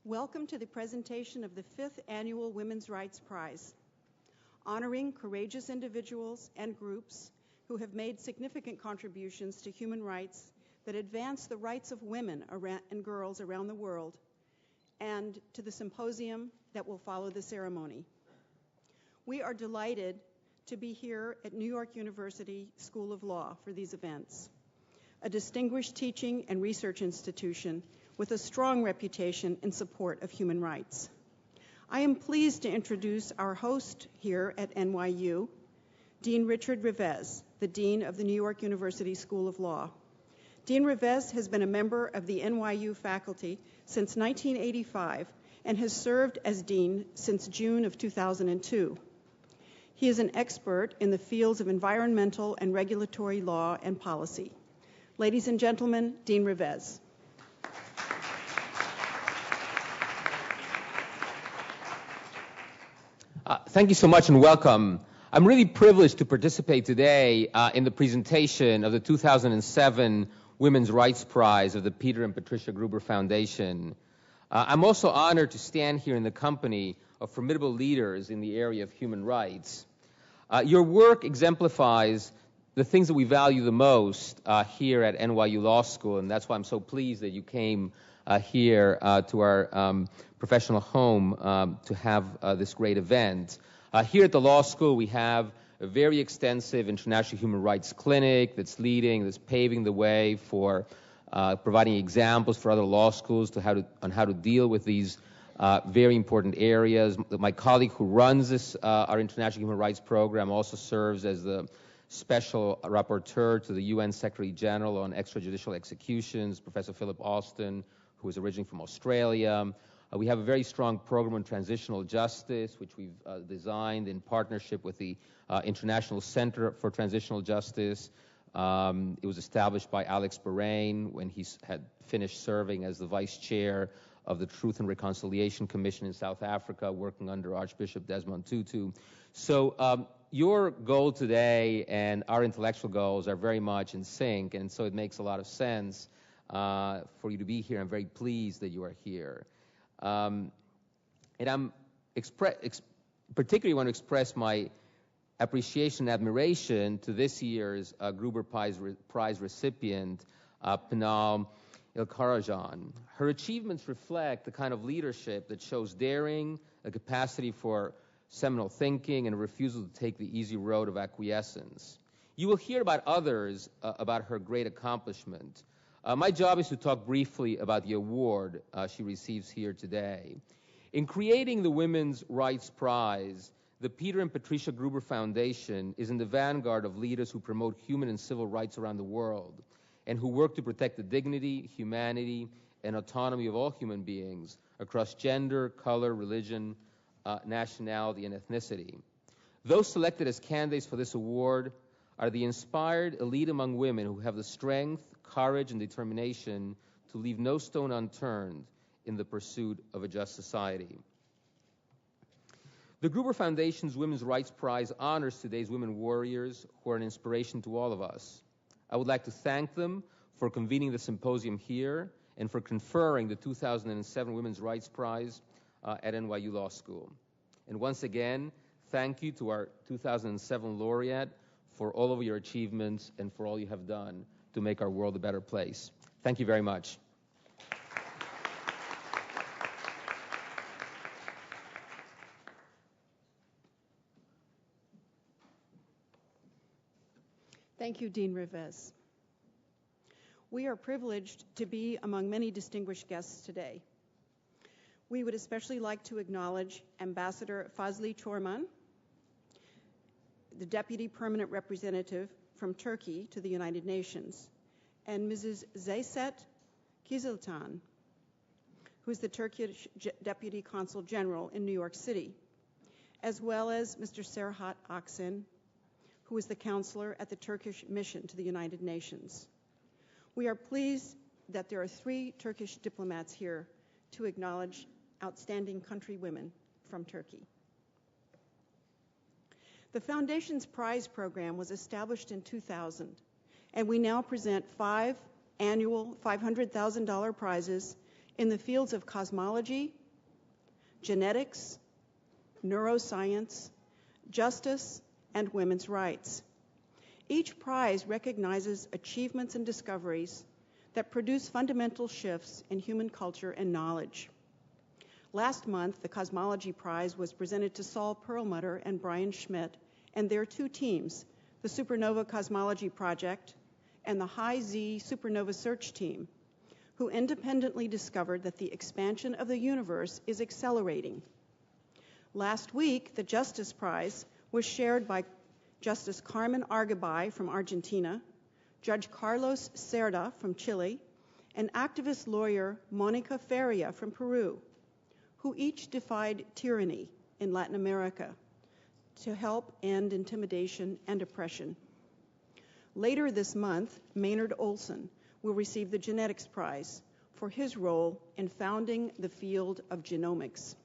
Welcome to the presentation of the 5th Annual Women's Rights Prize, honoring courageous individuals and groups who have made significant contributions to human rights that advance the rights of women and girls around the world, and to the symposium that will follow the ceremony. We are delighted to be here at New York University School of Law for these events, a distinguished teaching and research institution with a strong reputation in support of human rights. I am pleased to introduce our host here at NYU, Dean Richard Rivez, the Dean of the New York University School of Law. Dean Rivez has been a member of the NYU faculty since 1985 and has served as Dean since June of 2002. He is an expert in the fields of environmental and regulatory law and policy. Ladies and gentlemen, Dean Rivez. Thank you so much and welcome. I'm really privileged to participate today in the presentation of the 2007 Women's Rights Prize of the Peter and Patricia Gruber Foundation. I'm also honored to stand here in the company of formidable leaders in the area of human rights. Your work exemplifies the things that we value the most here at NYU Law School, and that's why I'm so pleased that you came here to our professional home to have this great event. Here at the law school, we have a very extensive international human rights clinic that's paving the way for providing examples for other law schools on how to deal with these very important areas. My colleague who runs this, our international human rights program, also serves as the special rapporteur to the UN Secretary General on extrajudicial executions, Professor Philip Alston, who is originally from Australia. We have a very strong program on transitional justice, which we've designed in partnership with the International Center for Transitional Justice. It was established by Alex Bahrain when he had finished serving as the vice chair of the Truth and Reconciliation Commission in South Africa, working under Archbishop Desmond Tutu. So your goal today and our intellectual goals are very much in sync, and so it makes a lot of sense for you to be here. I'm very pleased that you are here. And I'm particularly want to express my appreciation and admiration to this year's Gruber Prize recipient, Pinar Ilkkaracan. Her achievements reflect the kind of leadership that shows daring, a capacity for seminal thinking, and a refusal to take the easy road of acquiescence. You will hear about others about her great accomplishment. My job is to talk briefly about the award she receives here today. In creating the Women's Rights Prize, the Peter and Patricia Gruber Foundation is in the vanguard of leaders who promote human and civil rights around the world and who work to protect the dignity, humanity, and autonomy of all human beings across gender, color, religion, nationality, and ethnicity. Those selected as candidates for this award are the inspired elite among women who have the strength, courage, and determination to leave no stone unturned in the pursuit of a just society. The Gruber Foundation's Women's Rights Prize honors today's women warriors who are an inspiration to all of us. I would like to thank them for convening the symposium here and for conferring the 2007 Women's Rights Prize at NYU Law School. And once again, thank you to our 2007 laureate for all of your achievements and for all you have done to make our world a better place. Thank you very much. Thank you, Dean Rivez. We are privileged to be among many distinguished guests today. We would especially like to acknowledge Ambassador Fazli Çorman, the Deputy Permanent Representative from Turkey to the United Nations, and Mrs. Zeyset Kiziltan, who is the Turkish Deputy Consul General in New York City, as well as Mr. Serhat Aksin, who is the counselor at the Turkish mission to the United Nations. We are pleased that there are 3 Turkish diplomats here to acknowledge outstanding countrywomen from Turkey. The Foundation's prize program was established in 2000, and we now present 5 annual $500,000 prizes in the fields of cosmology, genetics, neuroscience, justice, and women's rights. Each prize recognizes achievements and discoveries that produce fundamental shifts in human culture and knowledge. Last month, the Cosmology Prize was presented to Saul Perlmutter and Brian Schmidt and their two teams, the Supernova Cosmology Project and the High Z Supernova Search Team, who independently discovered that the expansion of the universe is accelerating. Last week, the Justice Prize was shared by Justice Carmen Argabay from Argentina, Judge Carlos Cerda from Chile, and activist lawyer Monica Feria from Peru, who each defied tyranny in Latin America to help end intimidation and oppression. Later this month, Maynard Olson will receive the Genetics Prize for his role in founding the field of genomics.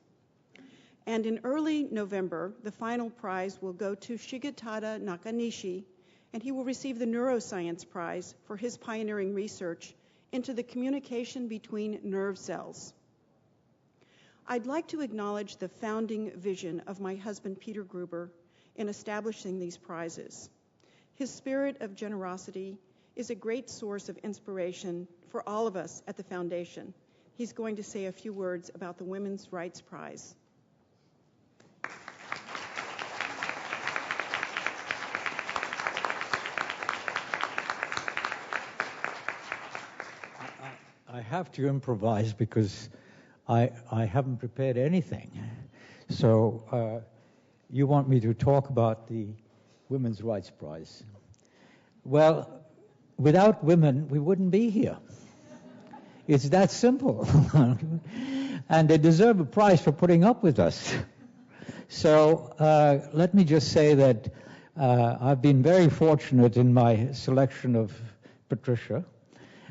And in early November, the final prize will go to Shigetada Nakanishi, and he will receive the Neuroscience Prize for his pioneering research into the communication between nerve cells. I'd like to acknowledge the founding vision of my husband, Peter Gruber, in establishing these prizes. His spirit of generosity is a great source of inspiration for all of us at the Foundation. He's going to say a few words about the Women's Rights Prize. I have to improvise because I haven't prepared anything. So you want me to talk about the Women's Rights Prize. Well, without women, we wouldn't be here. It's that simple. And they deserve a prize for putting up with us. So let me just say that I've been very fortunate in my selection of Patricia.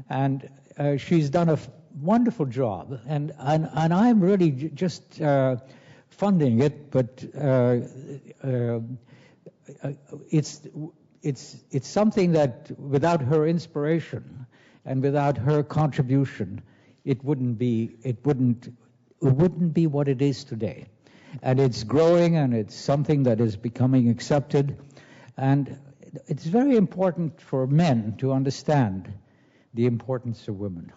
And she's done a wonderful job, and I'm really just funding it, but it's something that without her inspiration and without her contribution, it wouldn't be what it is today. And it's growing, and it's something that is becoming accepted, and it's very important for men to understand the importance of women.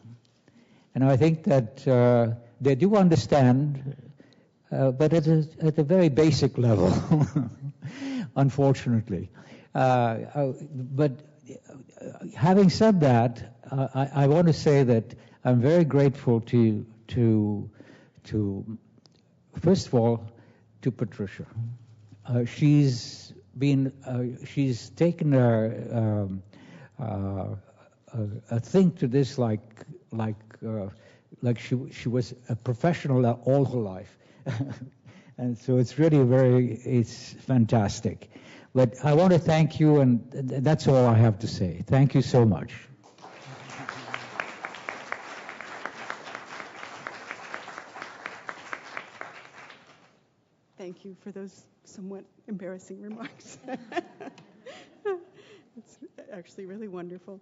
And I think that they do understand, but at a very basic level, unfortunately. But having said that, I want to say that I'm very grateful to first of all, to Patricia. She's taken a thing to this like she was a professional all her life. And so it's really it's fantastic. But I want to thank you, and that's all I have to say. Thank you so much. Thank you for those somewhat embarrassing remarks. It's actually really wonderful.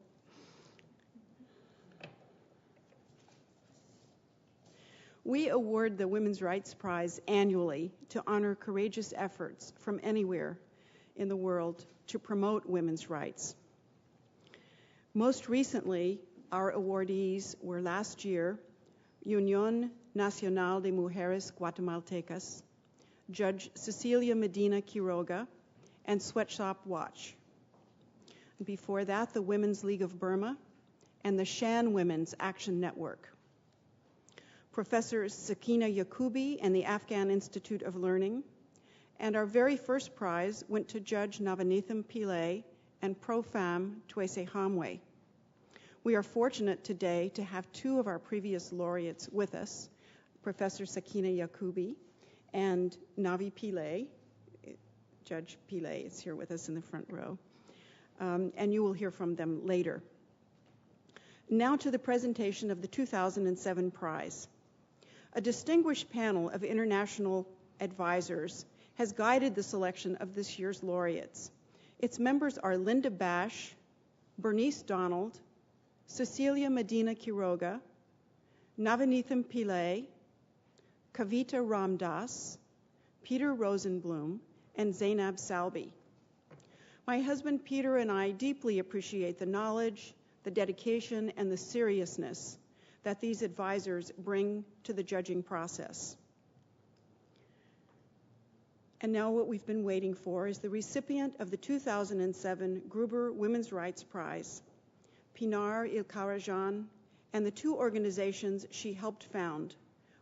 We award the Women's Rights Prize annually to honor courageous efforts from anywhere in the world to promote women's rights. Most recently, our awardees were last year Unión Nacional de Mujeres Guatemaltecas, Judge Cecilia Medina Quiroga, and Sweatshop Watch. Before that, the Women's League of Burma and the Shan Women's Action Network. Professor Sakina Yakubi and the Afghan Institute of Learning, and our very first prize went to Judge Navanitham Pillay and Pro-Fam Twese Hamwe. We are fortunate today to have two of our previous laureates with us, Professor Sakina Yakubi and Navi Pillay. Judge Pillay is here with us in the front row, and you will hear from them later. Now to the presentation of the 2007 prize. A distinguished panel of international advisors has guided the selection of this year's laureates. Its members are Linda Bash, Bernice Donald, Cecilia Medina Quiroga, Navanithan Pillai, Kavita Ramdas, Peter Rosenblum, and Zainab Salbi. My husband Peter and I deeply appreciate the knowledge, the dedication, and the seriousness that these advisors bring to the judging process. And now what we've been waiting for is the recipient of the 2007 Gruber Women's Rights Prize, Pinar Ilkkaracan, and the two organizations she helped found,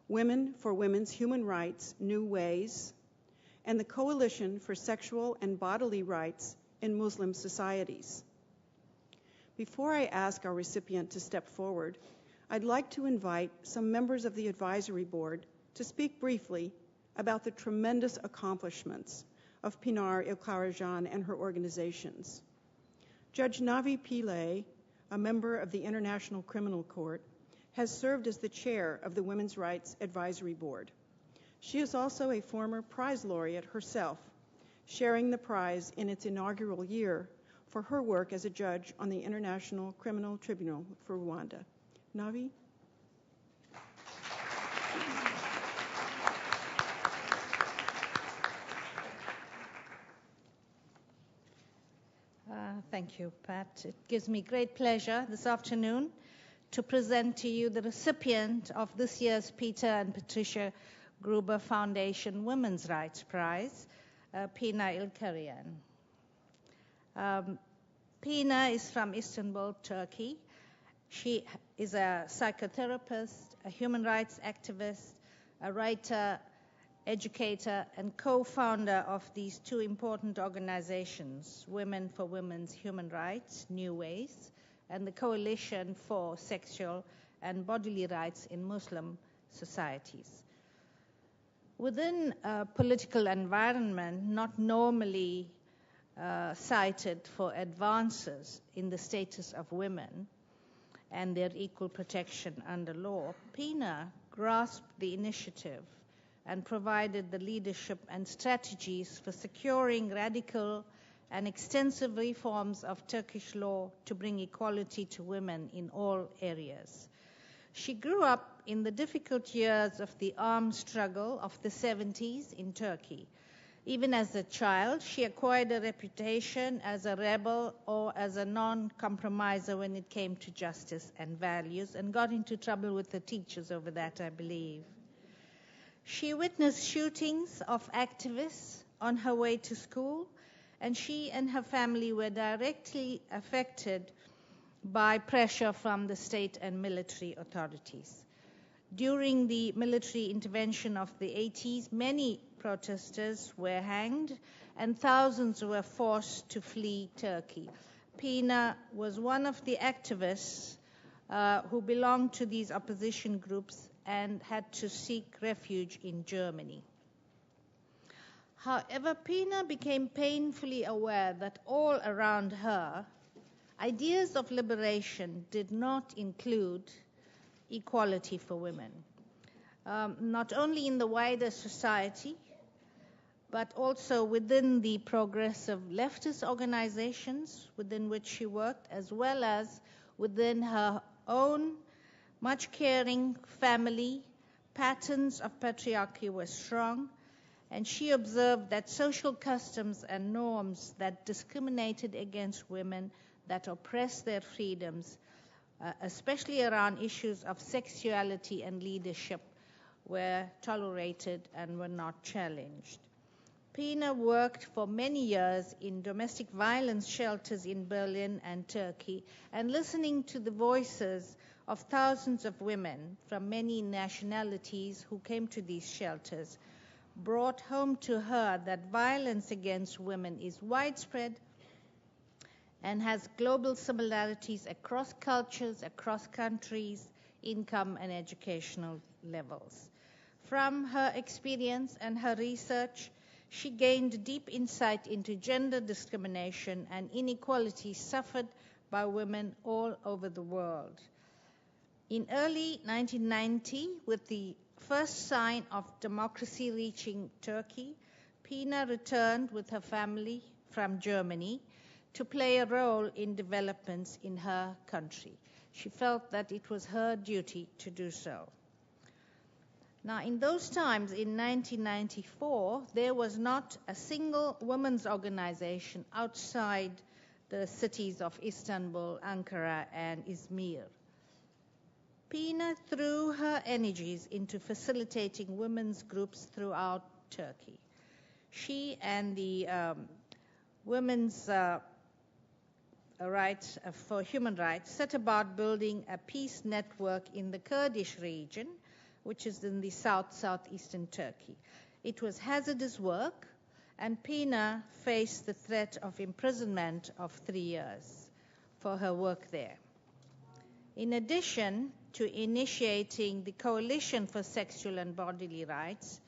Women for Women's Human Rights, New Ways, and the Coalition for Sexual and Bodily Rights in Muslim Societies. Before I ask our recipient to step forward, I'd like to invite some members of the advisory board to speak briefly about the tremendous accomplishments of Pinar Ilkkaracan and her organizations. Judge Navi Pillai, a member of the International Criminal Court, has served as the chair of the Women's Rights Advisory Board. She is also a former prize laureate herself, sharing the prize in its inaugural year for her work as a judge on the International Criminal Tribunal for Rwanda. Navi? Thank you, Pat. It gives me great pleasure this afternoon to present to you the recipient of this year's Peter and Patricia Gruber Foundation Women's Rights Prize, Pinar Ilkkaracan. Pinar is from Istanbul, Turkey. She is a psychotherapist, a human rights activist, a writer, educator, and co-founder of these two important organizations, Women for Women's Human Rights, New Ways, and the Coalition for Sexual and Bodily Rights in Muslim Societies. Within a political environment not normally cited for advances in the status of women and their equal protection under law, Pinar grasped the initiative and provided the leadership and strategies for securing radical and extensive reforms of Turkish law to bring equality to women in all areas. She grew up in the difficult years of the armed struggle of the 70s in Turkey. Even as a child, she acquired a reputation as a rebel or as a non-compromiser when it came to justice and values, and got into trouble with the teachers over that, I believe. She witnessed shootings of activists on her way to school, and she and her family were directly affected by pressure from the state and military authorities. During the military intervention of the 80s, many protesters were hanged and thousands were forced to flee Turkey. Pinar was one of the activists who belonged to these opposition groups and had to seek refuge in Germany. However, Pinar became painfully aware that all around her, ideas of liberation did not include equality for women, not only in the wider society, but also within the progressive leftist organizations within which she worked, as well as within her own much caring family. Patterns of patriarchy were strong, and she observed that social customs and norms that discriminated against women, that oppressed their freedoms, especially around issues of sexuality and leadership, were tolerated and were not challenged. Pinar worked for many years in domestic violence shelters in Berlin and Turkey, and listening to the voices of thousands of women from many nationalities who came to these shelters brought home to her that violence against women is widespread and has global similarities across cultures, across countries, income, and educational levels. From her experience and her research, she gained deep insight into gender discrimination and inequality suffered by women all over the world. In early 1990, with the first sign of democracy reaching Turkey, Pinar returned with her family from Germany to play a role in developments in her country. She felt that it was her duty to do so. Now, in those times, in 1994, there was not a single women's organization outside the cities of Istanbul, Ankara, and Izmir. Pinar threw her energies into facilitating women's groups throughout Turkey. She and the Women's Rights for Human Rights set about building a peace network in the Kurdish region, which is in the southeastern Turkey. It was hazardous work, and Pinar faced the threat of imprisonment of 3 years for her work there. In addition to initiating the Coalition for Sexual and Bodily Rights,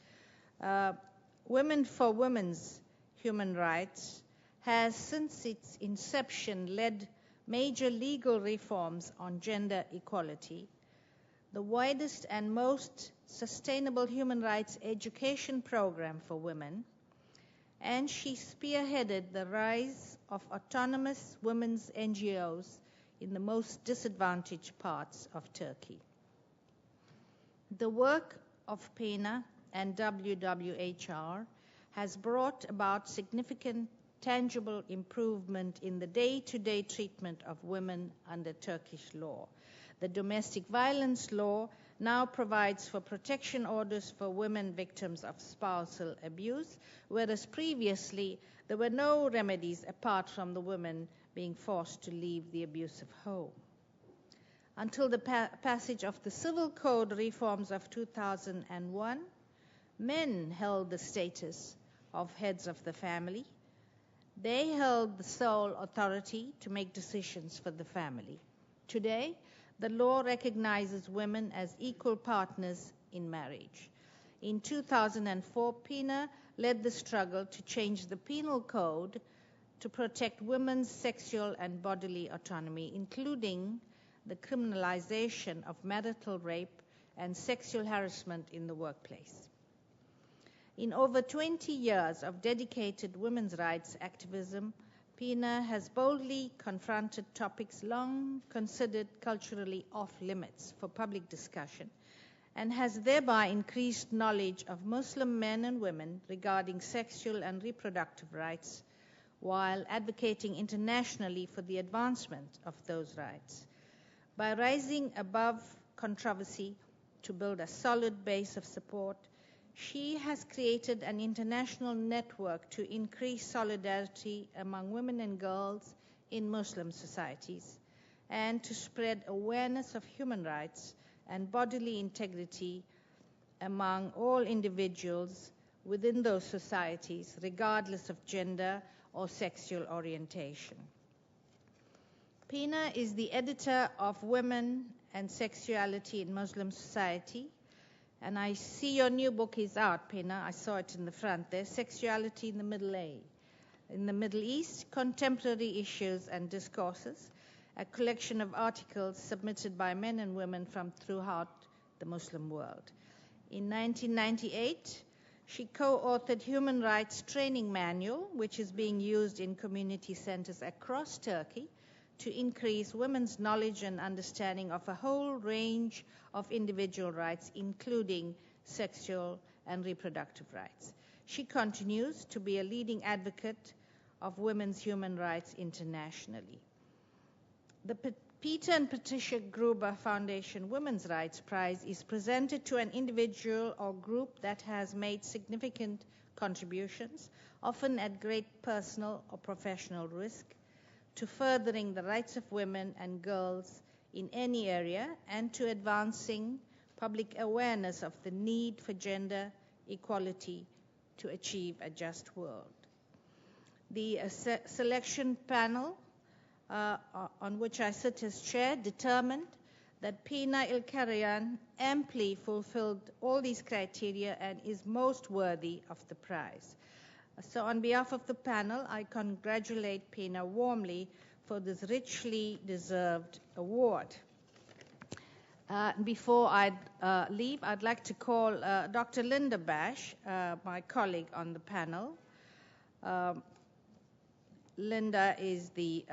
Women for Women's Human Rights has, since its inception, led major legal reforms on gender equality, the widest and most sustainable human rights education program for women, and she spearheaded the rise of autonomous women's NGOs in the most disadvantaged parts of Turkey. The work of Pinar and WWHR has brought about significant tangible improvement in the day-to-day treatment of women under Turkish law. The domestic violence law now provides for protection orders for women victims of spousal abuse, whereas previously there were no remedies apart from the women being forced to leave the abusive home. Until the passage of the Civil Code reforms of 2001, men held the status of heads of the family. They held the sole authority to make decisions for the family. Today, the law recognizes women as equal partners in marriage. In 2004, Pinar led the struggle to change the penal code to protect women's sexual and bodily autonomy, including the criminalization of marital rape and sexual harassment in the workplace. In over 20 years of dedicated women's rights activism, Pinar has boldly confronted topics long considered culturally off-limits for public discussion and has thereby increased knowledge of Muslim men and women regarding sexual and reproductive rights while advocating internationally for the advancement of those rights. By rising above controversy to build a solid base of support, she has created an international network to increase solidarity among women and girls in Muslim societies and to spread awareness of human rights and bodily integrity among all individuals within those societies, regardless of gender or sexual orientation. Pinar is the editor of Women and Sexuality in Muslim Society, and I see your new book is out, Pinar. I saw it in the front there, Sexuality in the Middle East, Contemporary Issues and Discourses, a collection of articles submitted by men and women from throughout the Muslim world. In 1998, she co-authored Human Rights Training Manual, which is being used in community centers across Turkey to increase women's knowledge and understanding of a whole range of individual rights, including sexual and reproductive rights. She continues to be a leading advocate of women's human rights internationally. The Peter and Patricia Gruber Foundation Women's Rights Prize is presented to an individual or group that has made significant contributions, often at great personal or professional risk, to furthering the rights of women and girls in any area and to advancing public awareness of the need for gender equality to achieve a just world. The selection panel on which I sit as chair determined that Pinar Ilkkaracan amply fulfilled all these criteria and is most worthy of the prize. So on behalf of the panel, I congratulate Pinar warmly for this richly deserved award. Before I leave, I'd like to call Dr. Linda Bash, my colleague on the panel. Linda is the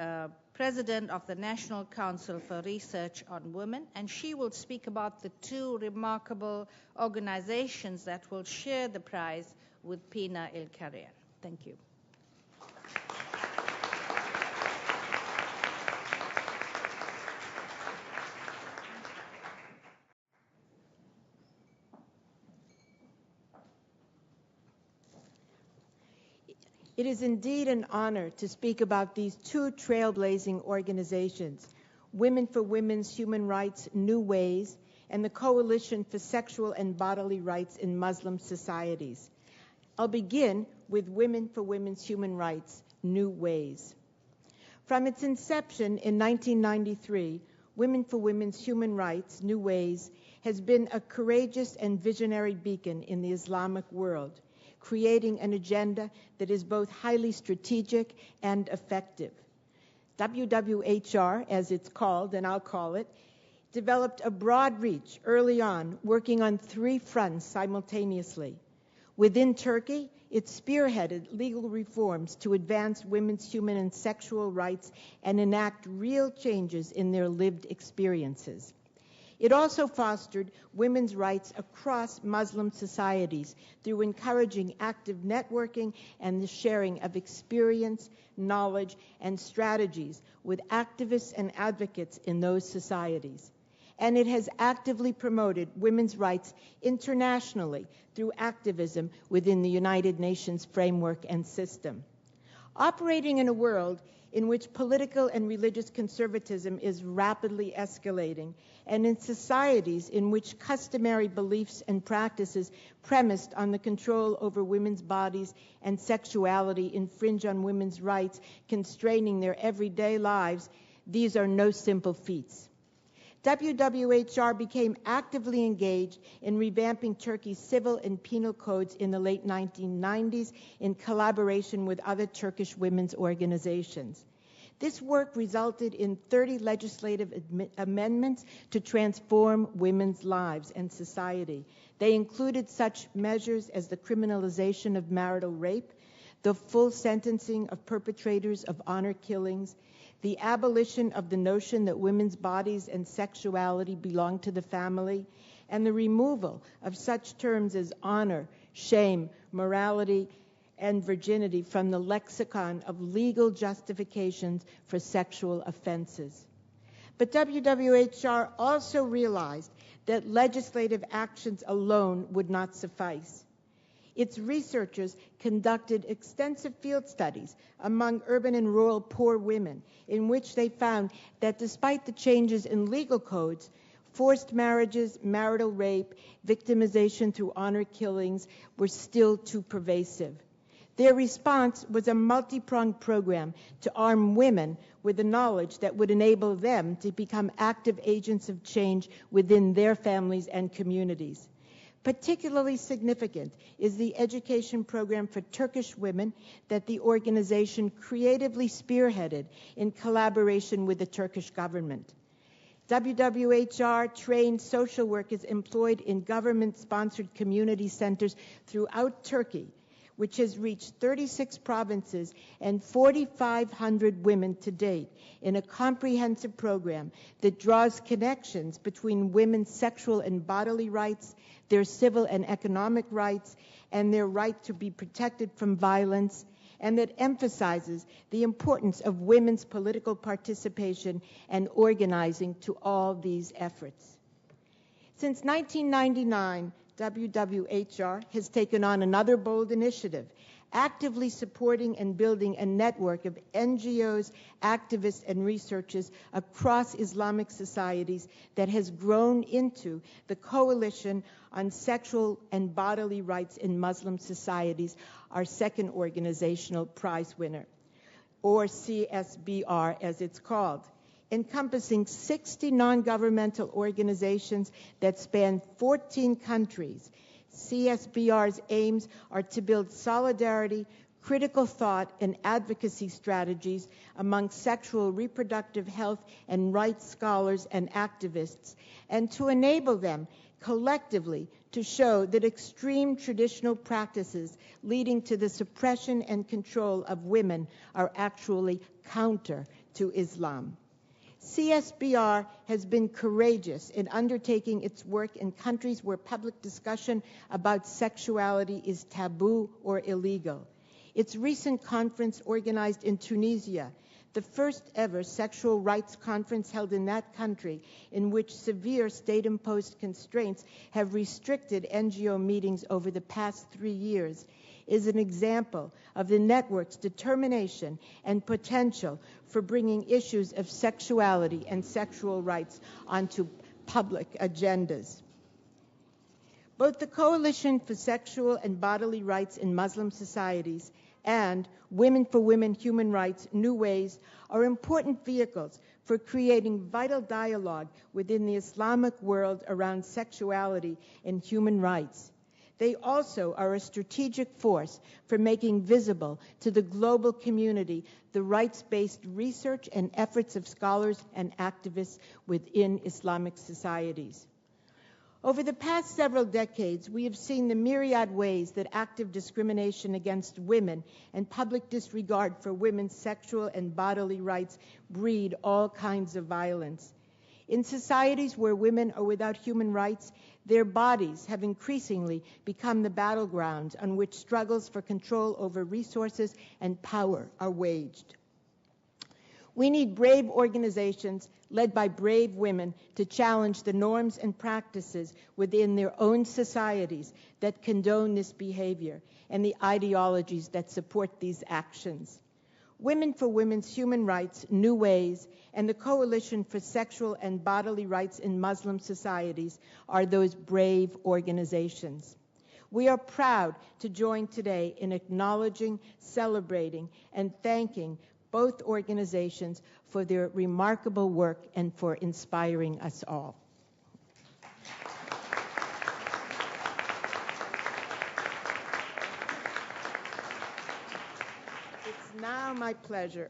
president of the National Council for Research on Women, and she will speak about the two remarkable organizations that will share the prize with Pinar Ilkkaracan. Thank you. It is indeed an honor to speak about these two trailblazing organizations, Women for Women's Human Rights, New Ways, and the Coalition for Sexual and Bodily Rights in Muslim Societies. I'll begin with Women for Women's Human Rights, New Ways. From its inception in 1993, Women for Women's Human Rights, New Ways, has been a courageous and visionary beacon in the Islamic world, creating an agenda that is both highly strategic and effective. WWHR, as it's called, and I'll call it, developed a broad reach early on, working on three fronts simultaneously. Within Turkey, it spearheaded legal reforms to advance women's human and sexual rights and enact real changes in their lived experiences. It also fostered women's rights across Muslim societies through encouraging active networking and the sharing of experience, knowledge, and strategies with activists and advocates in those societies. And it has actively promoted women's rights internationally through activism within the United Nations framework and system. Operating in a world in which political and religious conservatism is rapidly escalating, and in societies in which customary beliefs and practices premised on the control over women's bodies and sexuality infringe on women's rights, constraining their everyday lives, these are no simple feats. WWHR became actively engaged in revamping Turkey's civil and penal codes in the late 1990s in collaboration with other Turkish women's organizations. This work resulted in 30 legislative amendments to transform women's lives and society. They included such measures as the criminalization of marital rape, the full sentencing of perpetrators of honor killings, the abolition of the notion that women's bodies and sexuality belong to the family, and the removal of such terms as honor, shame, morality, and virginity from the lexicon of legal justifications for sexual offenses. But WWHR also realized that legislative actions alone would not suffice. Its researchers conducted extensive field studies among urban and rural poor women, in which they found that despite the changes in legal codes, forced marriages, marital rape, victimization through honor killings were still too pervasive. Their response was a multi-pronged program to arm women with the knowledge that would enable them to become active agents of change within their families and communities. Particularly significant is the education program for Turkish women that the organization creatively spearheaded in collaboration with the Turkish government. WWHR trained social workers employed in government-sponsored community centers throughout Turkey, which has reached 36 provinces and 4,500 women to date in a comprehensive program that draws connections between women's sexual and bodily rights, their civil and economic rights, and their right to be protected from violence, and that emphasizes the importance of women's political participation and organizing to all these efforts. Since 1999, WWHR has taken on another bold initiative, actively supporting and building a network of NGOs, activists, and researchers across Islamic societies that has grown into the Coalition on Sexual and Bodily Rights in Muslim Societies, our second organizational prize winner, or CSBR as it's called, encompassing 60 non-governmental organizations that span 14 countries. CSBR's aims are to build solidarity, critical thought, and advocacy strategies among sexual reproductive health and rights scholars and activists, and to enable them collectively to show that extreme traditional practices leading to the suppression and control of women are actually counter to Islam. CSBR has been courageous in undertaking its work in countries where public discussion about sexuality is taboo or illegal. Its recent conference organized in Tunisia, the first ever sexual rights conference held in that country, in which severe state-imposed constraints have restricted NGO meetings over the past 3 years, is an example of the network's determination and potential for bringing issues of sexuality and sexual rights onto public agendas. Both the Coalition for Sexual and Bodily Rights in Muslim Societies and Women for Women Human Rights New Ways are important vehicles for creating vital dialogue within the Islamic world around sexuality and human rights. They also are a strategic force for making visible to the global community the rights-based research and efforts of scholars and activists within Islamic societies. Over the past several decades, we have seen the myriad ways that active discrimination against women and public disregard for women's sexual and bodily rights breed all kinds of violence. In societies where women are without human rights, their bodies have increasingly become the battlegrounds on which struggles for control over resources and power are waged. We need brave organizations led by brave women to challenge the norms and practices within their own societies that condone this behavior and the ideologies that support these actions. Women for Women's Human Rights New Ways and the Coalition for Sexual and Bodily Rights in Muslim Societies are those brave organizations. We are proud to join today in acknowledging, celebrating, and thanking both organizations for their remarkable work and for inspiring us all. It's now my pleasure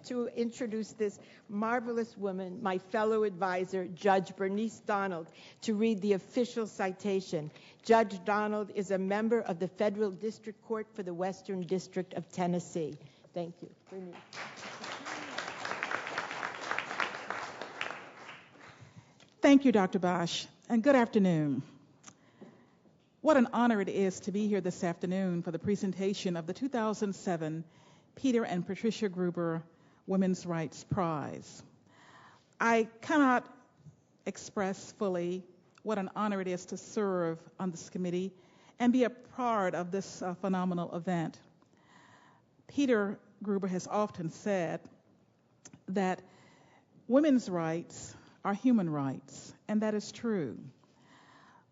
to introduce this marvelous woman, my fellow advisor, Judge Bernice Donald, to read the official citation. Judge Donald is a member of the Federal District Court for the Western District of Tennessee. Thank you. Bernice. Thank you, Dr. Bosch, and good afternoon. What an honor it is to be here this afternoon for the presentation of the 2007 Peter and Patricia Gruber Women's Rights Prize. I cannot express fully what an honor it is to serve on this committee and be a part of this phenomenal event. Peter Gruber has often said that women's rights are human rights, and that is true.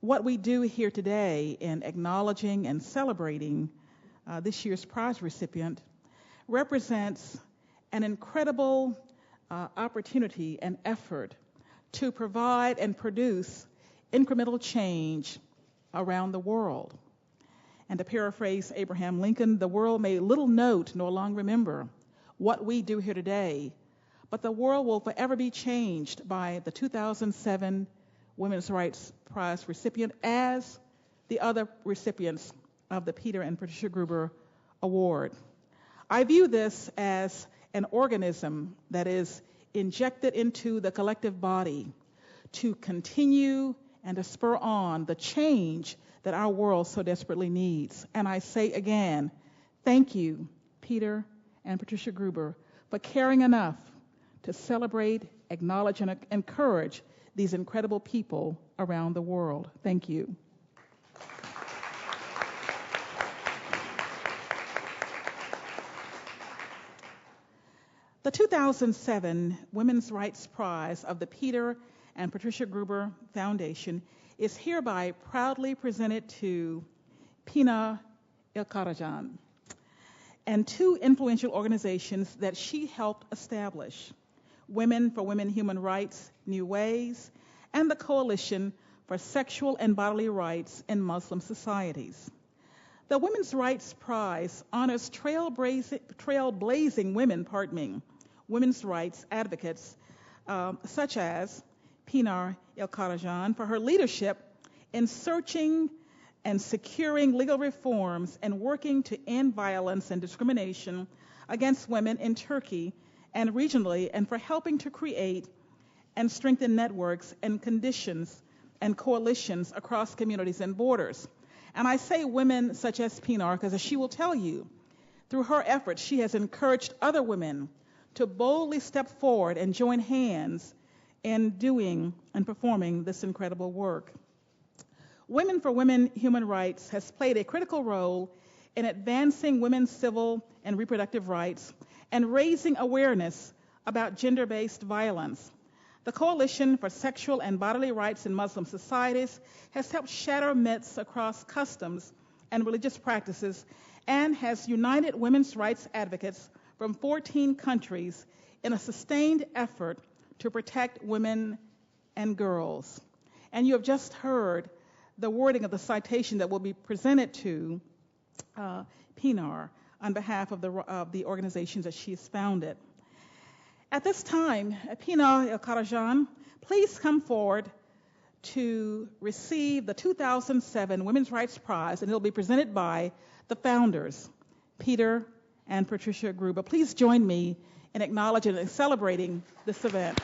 What we do here today in acknowledging and celebrating this year's prize recipient represents an incredible opportunity and effort to provide and produce incremental change around the world. And to paraphrase Abraham Lincoln, the world may little note nor long remember what we do here today, but the world will forever be changed by the 2007 Women's Rights Prize recipient as the other recipients of the Peter and Patricia Gruber Award. I view this as an organism that is injected into the collective body to continue and to spur on the change that our world so desperately needs. And I say again, thank you, Peter and Patricia Gruber, for caring enough to celebrate, acknowledge, and encourage these incredible people around the world. Thank you. The 2007 Women's Rights Prize of the Peter and Patricia Gruber Foundation is hereby proudly presented to Pinar Ilkkaracan and two influential organizations that she helped establish: Women for Women Human Rights New Ways and the Coalition for Sexual and Bodily Rights in Muslim Societies. The Women's Rights Prize honors trailblazing women's rights advocates such as Pinar Ilkkaracan for her leadership in searching and securing legal reforms and working to end violence and discrimination against women in Turkey and regionally, and for helping to create and strengthen networks and conditions and coalitions across communities and borders. And I say women such as Pinar because, as she will tell you, through her efforts, she has encouraged other women to boldly step forward and join hands in doing and performing this incredible work. Women for Women Human Rights has played a critical role in advancing women's civil and reproductive rights and raising awareness about gender-based violence. The Coalition for Sexual and Bodily Rights in Muslim Societies has helped shatter myths across customs and religious practices and has united women's rights advocates from 14 countries in a sustained effort to protect women and girls. And you have just heard the wording of the citation that will be presented to Pinar on behalf of the organizations that she has founded. At this time, Pinar Ilkkaracan, please come forward to receive the 2007 Women's Rights Prize, and it will be presented by the founders, Peter and Patricia Gruber. Please join me in acknowledging and celebrating this event.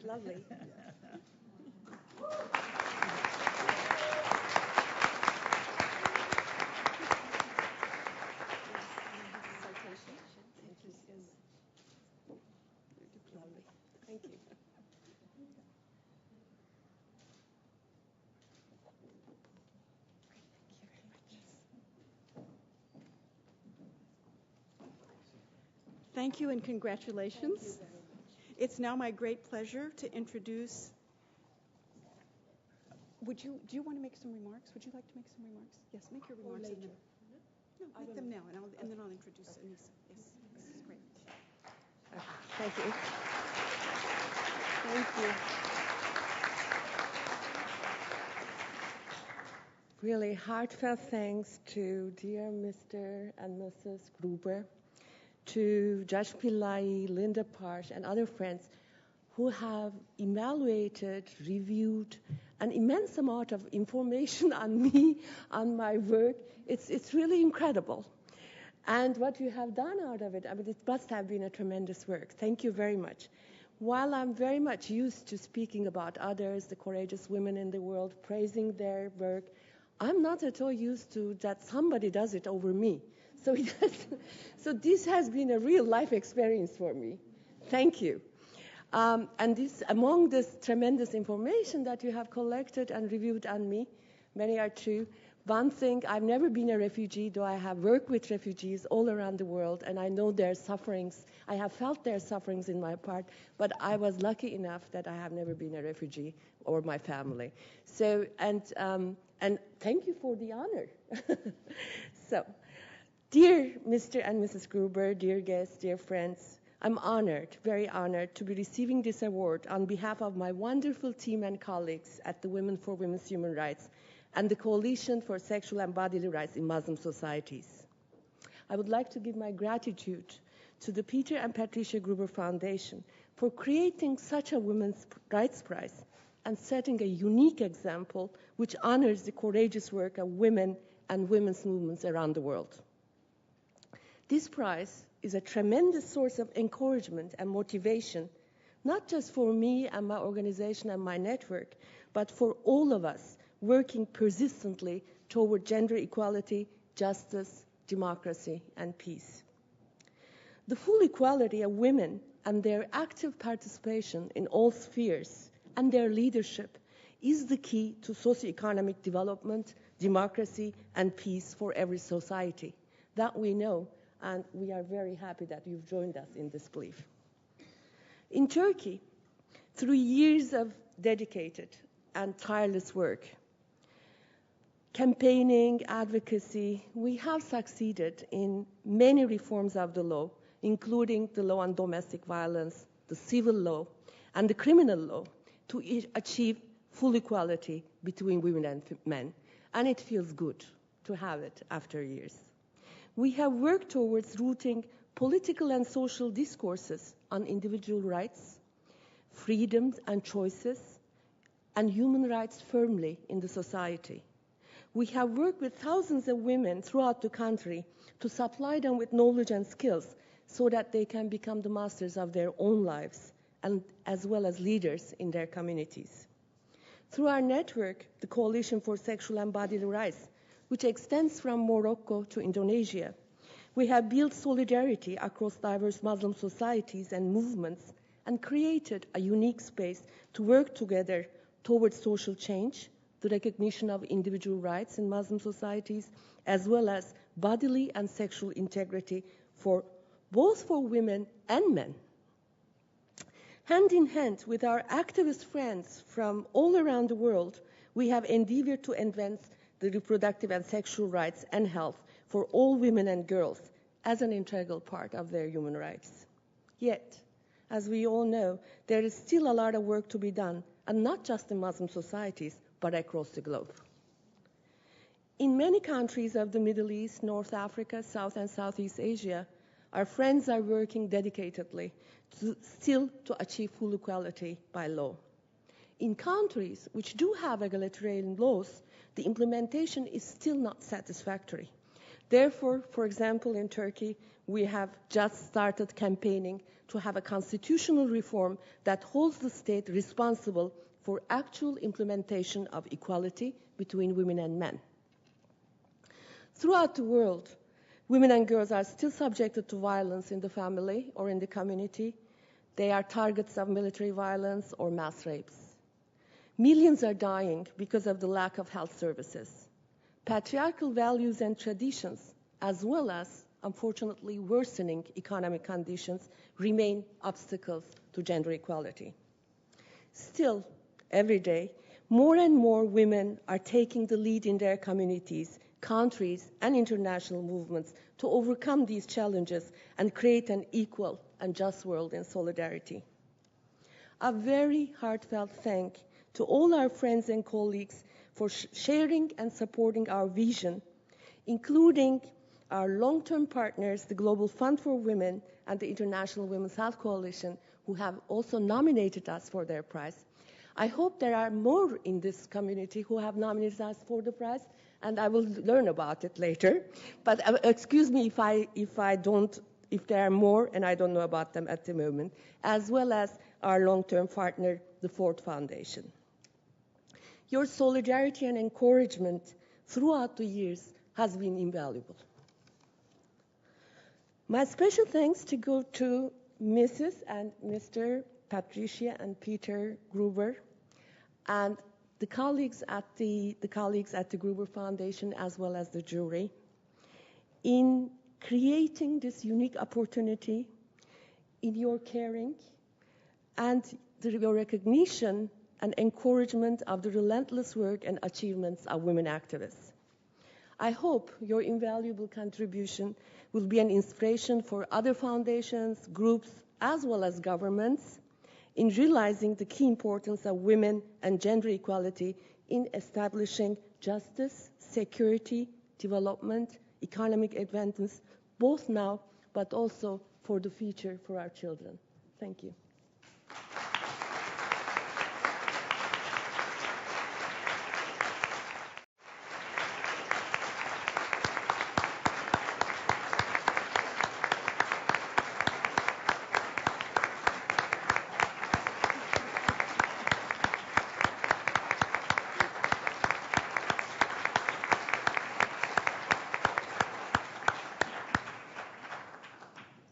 Lovely. Thank you. Thank you and congratulations. Thank you. It's now my great pleasure to introduce. Do you want to make some remarks? Would you like to make some remarks? Yes, make your remarks. Later. No, make them now, and then I'll introduce Anisa. Yes, this is great. Thank you. Thank you. Really heartfelt thanks to dear Mr. and Mrs. Gruber, to Judge Pillai, Linda Parsh, and other friends who have evaluated, reviewed an immense amount of information on me, on my work. It's really incredible. And what you have done out of it, I mean, it must have been a tremendous work. Thank you very much. While I'm very much used to speaking about others, the courageous women in the world, praising their work, I'm not at all used to that somebody does it over me. So this has been a real life experience for me. Thank you. And this, among this tremendous information that you have collected and reviewed on me, many are true. One thing, I've never been a refugee, though I have worked with refugees all around the world, and I know their sufferings. I have felt their sufferings in my part, but I was lucky enough that I have never been a refugee or my family. So, and thank you for the honor. So, dear Mr. and Mrs. Gruber, dear guests, dear friends, I'm honored, very honored, to be receiving this award on behalf of my wonderful team and colleagues at the Women for Women's Human Rights and the Coalition for Sexual and Bodily Rights in Muslim Societies. I would like to give my gratitude to the Peter and Patricia Gruber Foundation for creating such a Women's Rights Prize and setting a unique example which honors the courageous work of women and women's movements around the world. This prize is a tremendous source of encouragement and motivation, not just for me and my organization and my network, but for all of us working persistently toward gender equality, justice, democracy, and peace. The full equality of women and their active participation in all spheres and their leadership is the key to socioeconomic development, democracy, and peace for every society. That we know, and we are very happy that you've joined us in this belief. In Turkey, through years of dedicated and tireless work, campaigning, advocacy, we have succeeded in many reforms of the law, including the law on domestic violence, the civil law, and the criminal law, to achieve full equality between women and men. And it feels good to have it after years. We have worked towards rooting political and social discourses on individual rights, freedoms and choices, and human rights firmly in the society. We have worked with thousands of women throughout the country to supply them with knowledge and skills so that they can become the masters of their own lives, and as well as leaders in their communities. Through our network, the Coalition for Sexual and Bodily Rights, which extends from Morocco to Indonesia, we have built solidarity across diverse Muslim societies and movements and created a unique space to work together towards social change, the recognition of individual rights in Muslim societies, as well as bodily and sexual integrity for both for women and men. Hand in hand with our activist friends from all around the world, we have endeavored to advance the reproductive and sexual rights and health for all women and girls as an integral part of their human rights. Yet, as we all know, there is still a lot of work to be done, and not just in Muslim societies, but across the globe. In many countries of the Middle East, North Africa, South and Southeast Asia, our friends are working dedicatedly to achieve full equality by law. In countries which do have egalitarian laws, the implementation is still not satisfactory. Therefore, for example, in Turkey, we have just started campaigning to have a constitutional reform that holds the state responsible for actual implementation of equality between women and men. Throughout the world, women and girls are still subjected to violence in the family or in the community. They are targets of military violence or mass rapes. Millions are dying because of the lack of health services. Patriarchal values and traditions, as well as, unfortunately, worsening economic conditions, remain obstacles to gender equality. Still, every day, more and more women are taking the lead in their communities, countries, and international movements to overcome these challenges and create an equal and just world in solidarity. A very heartfelt thank to all our friends and colleagues for sharing and supporting our vision, including our long-term partners, the Global Fund for Women and the International Women's Health Coalition, who have also nominated us for their prize. I hope there are more in this community who have nominated us for the prize, and I will learn about it later. But excuse me if there are more and I don't know about them at the moment, as well as our long-term partner, the Ford Foundation. Your solidarity and encouragement throughout the years has been invaluable. My special thanks to go to Mrs. and Mr. Patricia and Peter Gruber, and the colleagues at the Gruber Foundation, as well as the jury, in creating this unique opportunity, in your caring, and your recognition and encouragement of the relentless work and achievements of women activists. I hope your invaluable contribution will be an inspiration for other foundations, groups, as well as governments in realizing the key importance of women and gender equality in establishing justice, security, development, economic advancements, both now but also for the future for our children. Thank you.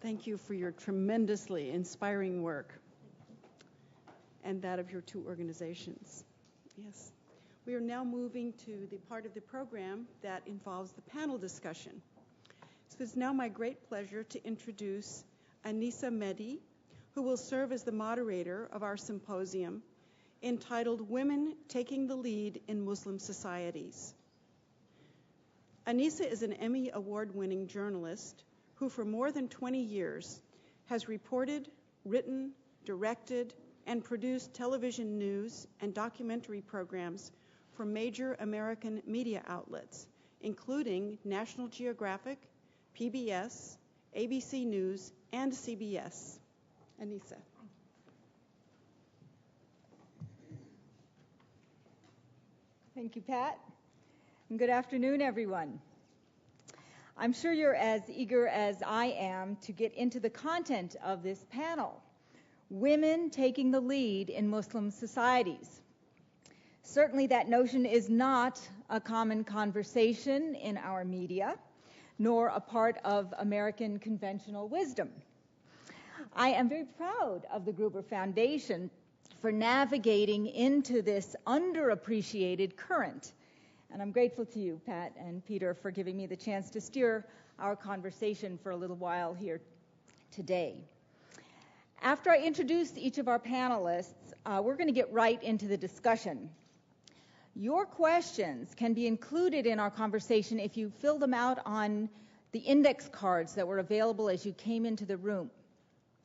Thank you for your tremendously inspiring work and that of your two organizations. Yes. We are now moving to the part of the program that involves the panel discussion. So it's now my great pleasure to introduce Anisa Mehdi, who will serve as the moderator of our symposium entitled Women Taking the Lead in Muslim Societies. Anisa is an Emmy Award-winning journalist who for more than 20 years has reported, written, directed, and produced television news and documentary programs for major American media outlets, including National Geographic, PBS, ABC News, and CBS. Anisa. Thank you, Pat. And good afternoon, everyone. I'm sure you're as eager as I am to get into the content of this panel, Women Taking the Lead in Muslim Societies. Certainly that notion is not a common conversation in our media, nor a part of American conventional wisdom. I am very proud of the Gruber Foundation for navigating into this underappreciated current. And I'm grateful to you, Pat and Peter, for giving me the chance to steer our conversation for a little while here today. After I introduce each of our panelists, we're going to get right into the discussion. Your questions can be included in our conversation if you fill them out on the index cards that were available as you came into the room.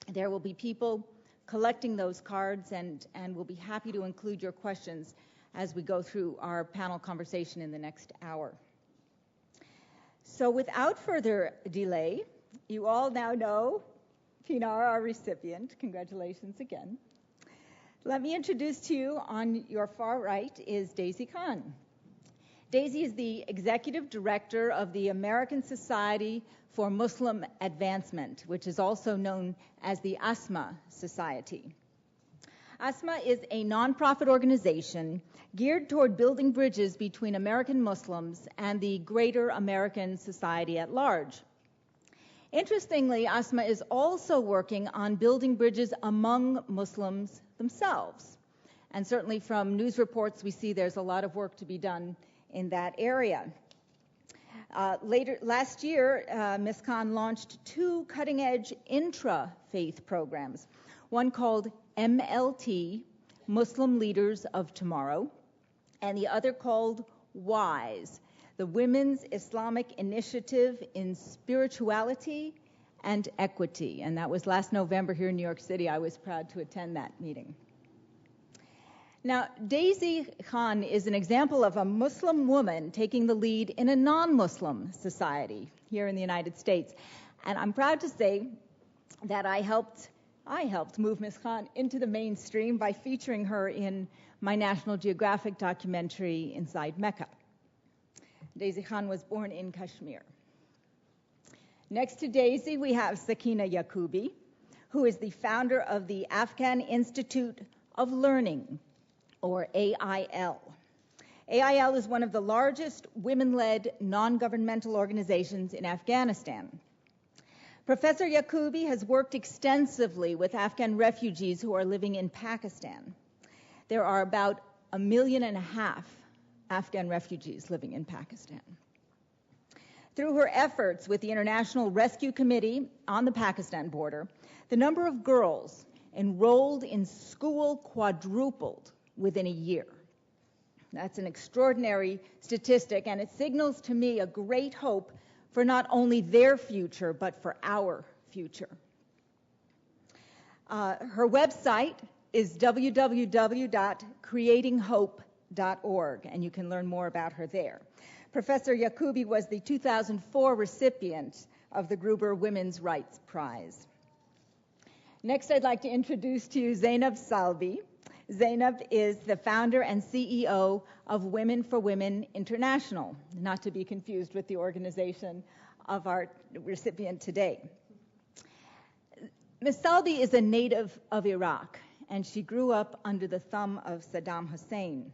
There will be people collecting those cards, and we'll be happy to include your questions as we go through our panel conversation in the next hour. So without further delay, you all now know Pinar, our recipient. Congratulations again. Let me introduce to you, on your far right is Daisy Khan. Daisy is the executive director of the American Society for Muslim Advancement, which is also known as the ASMA Society. ASMA is a nonprofit organization geared toward building bridges between American Muslims and the greater American society at large. Interestingly, ASMA is also working on building bridges among Muslims themselves. And certainly from news reports, we see there's a lot of work to be done in that area. Last year, Ms. Khan launched 2 cutting-edge intra-faith programs, one called MLT, Muslim Leaders of Tomorrow, and the other called WISE, the Women's Islamic Initiative in Spirituality and Equity. And that was last November here in New York City. I was proud to attend that meeting. Now, Daisy Khan is an example of a Muslim woman taking the lead in a non-Muslim society here in the United States. And I'm proud to say that I helped move Ms. Khan into the mainstream by featuring her in my National Geographic documentary, Inside Mecca. Daisy Khan was born in Kashmir. Next to Daisy, we have Sakina Yakubi, who is the founder of the Afghan Institute of Learning, or AIL. AIL is one of the largest women-led non-governmental organizations in Afghanistan. Professor Yakubi has worked extensively with Afghan refugees who are living in Pakistan. There are about 1.5 million Afghan refugees living in Pakistan. Through her efforts with the International Rescue Committee on the Pakistan border, the number of girls enrolled in school quadrupled within a year. That's an extraordinary statistic, and it signals to me a great hope for not only their future, but for our future. Her website is www.creatinghope.org, and you can learn more about her there. Professor Yakubi was the 2004 recipient of the Gruber Women's Rights Prize. Next, I'd like to introduce to you Zainab Salvi. Zainab is the founder and CEO of Women for Women International, not to be confused with the organization of our recipient today. Ms. Salvi is a native of Iraq, and she grew up under the thumb of Saddam Hussein.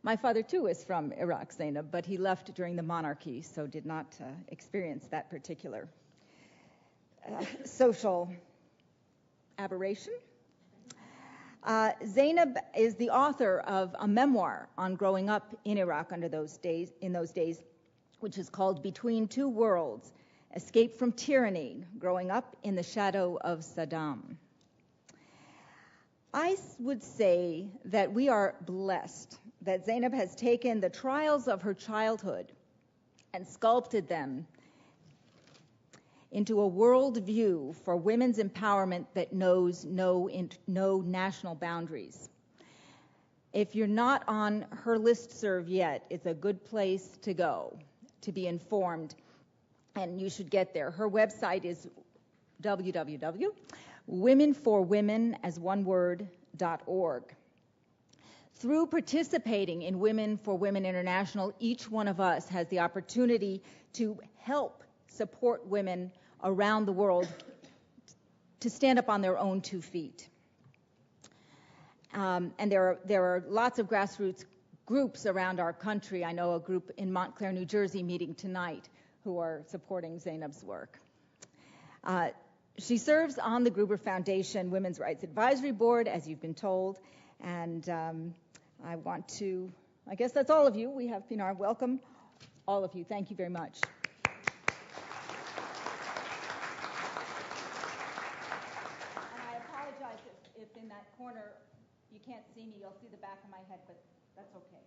My father, too, is from Iraq, Zainab, but he left during the monarchy, so did not experience that particular social aberration. Zainab is the author of a memoir on growing up in Iraq in those days, which is called Between Two Worlds: Escape from Tyranny, Growing Up in the Shadow of Saddam. I would say that we are blessed that Zainab has taken the trials of her childhood and sculpted them into a worldview for women's empowerment that knows no national boundaries. If you're not on her listserv yet, it's a good place to go to be informed, and you should get there. Her website is www.womenforwomen.org. Through participating in Women for Women International, each one of us has the opportunity to help support women around the world to stand up on their own 2 feet. And there are lots of grassroots groups around our country. I know a group in Montclair, New Jersey, meeting tonight who are supporting Zainab's work. She serves on the Gruber Foundation Women's Rights Advisory Board, as you've been told, and I guess that's all of you. We have Pinar. Welcome, all of you. Thank you very much. And I apologize if in that corner you can't see me. You'll see the back of my head, but that's okay.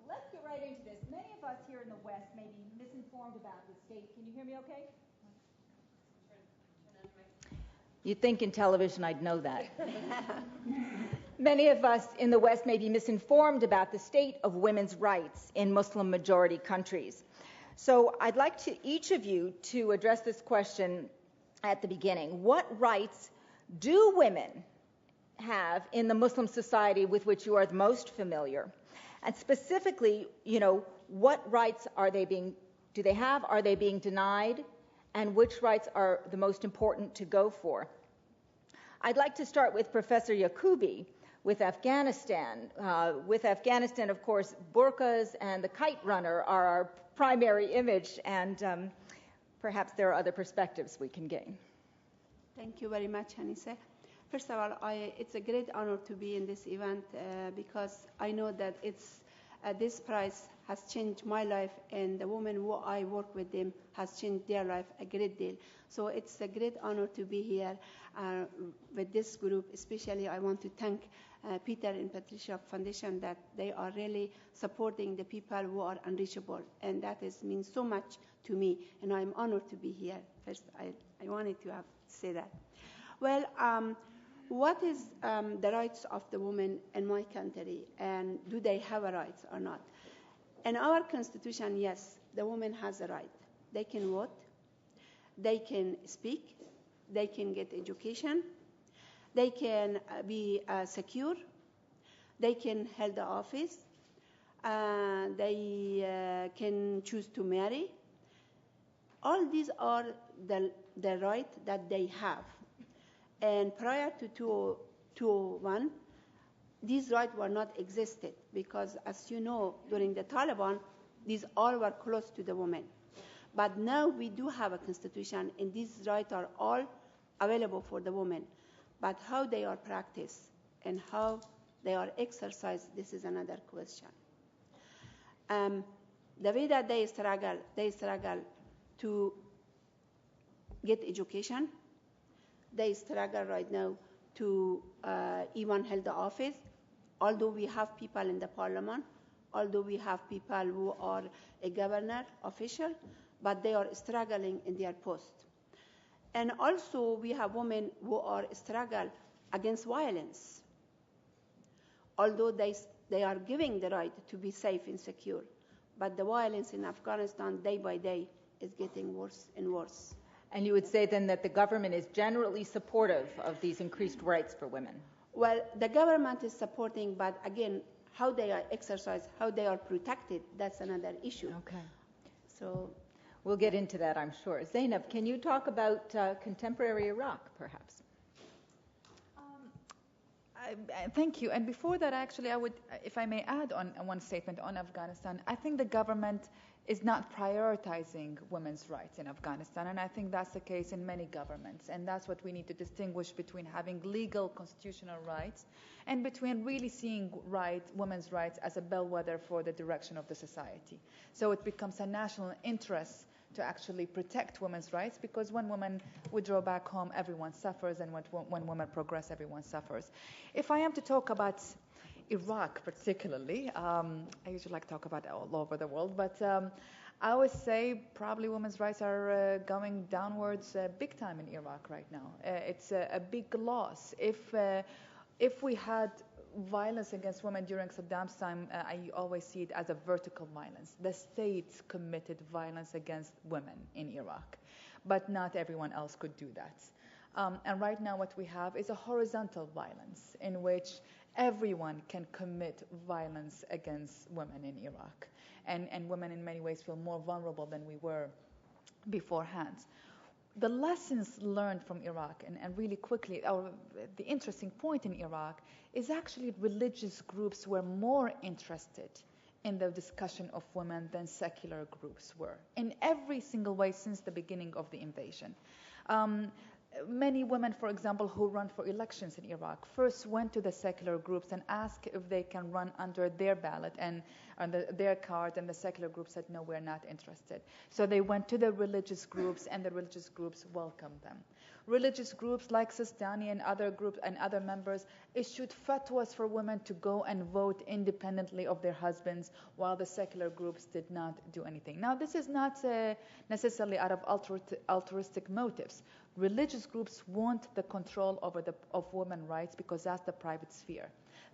Let's get right into this. Many of us here in the West may be misinformed about the state. Can you hear me okay? You'd think in television I'd know that. Many of us in the West may be misinformed about the state of women's rights in Muslim-majority countries. So I'd like each of you to address this question at the beginning. What rights do women have in the Muslim society with which you are the most familiar? And specifically, what rights do they have? Are they being denied? And which rights are the most important to go for? I'd like to start with Professor Yacoubi with Afghanistan. With Afghanistan, of course, burqas and the kite runner are our primary image, and perhaps there are other perspectives we can gain. Thank you very much, Anisa. First of all, it's a great honor to be in this event because I know that this prize has changed my life, and the women who I work with them has changed their life a great deal. So it's a great honor to be here with this group. Especially, I want to thank Peter and Patricia Foundation that they are really supporting the people who are unreachable, and that means so much to me, and I'm honored to be here. First, I wanted to say that. Well, what is the rights of the women in my country, and do they have a rights or not? In our constitution, yes, the woman has a right. They can vote, they can speak, they can get education, they can be secure, they can hold the office, they can choose to marry. All these are the right that they have. And prior to 2001, these rights were not existed because, as you know, during the Taliban, these all were close to the women. But now we do have a constitution, and these rights are all available for the women. But how they are practiced and how they are exercised, this is another question. The way that they struggle to get education. They struggle right now to even hold the office. Although we have people in the parliament, although we have people who are a governor official, but they are struggling in their post. And also we have women who are struggle against violence. Although they are giving the right to be safe and secure, but the violence in Afghanistan day by day is getting worse and worse. And you would say then that the government is generally supportive of these increased rights for women? Well, the government is supporting, but again, how they are exercised, how they are protected, that's another issue. Okay. So we'll get into that, I'm sure. Zainab, can you talk about contemporary Iraq, perhaps? Thank you. And before that, actually, I would, if I may add on one statement on Afghanistan, I think the government is not prioritizing women's rights in Afghanistan, and I think that's the case in many governments, and that's what we need to distinguish between having legal constitutional rights and between really seeing women's rights as a bellwether for the direction of the society. So it becomes a national interest to actually protect women's rights, because when women withdraw back home, everyone suffers, and when women progress, everyone suffers. If I am to talk about Iraq particularly, I usually like to talk about all over the world, but I would say probably women's rights are going downwards big time in Iraq right now. It's a big loss. If we had violence against women during Saddam's time, I always see it as a vertical violence. The state committed violence against women in Iraq, but not everyone else could do that. And right now what we have is a horizontal violence in which everyone can commit violence against women in Iraq. And women in many ways feel more vulnerable than we were beforehand. The lessons learned from Iraq, and really quickly, the interesting point in Iraq is actually religious groups were more interested in the discussion of women than secular groups were, in every single way since the beginning of the invasion. Many women, for example, who run for elections in Iraq first went to the secular groups and asked if they can run under their ballot and under their card, and the secular groups said, no, we're not interested. So they went to the religious groups, and the religious groups welcomed them. Religious groups like Sistani and other groups and other members issued fatwas for women to go and vote independently of their husbands, while the secular groups did not do anything. Now, this is not necessarily out of altruistic motives. Religious groups want the control of women's rights because that's the private sphere.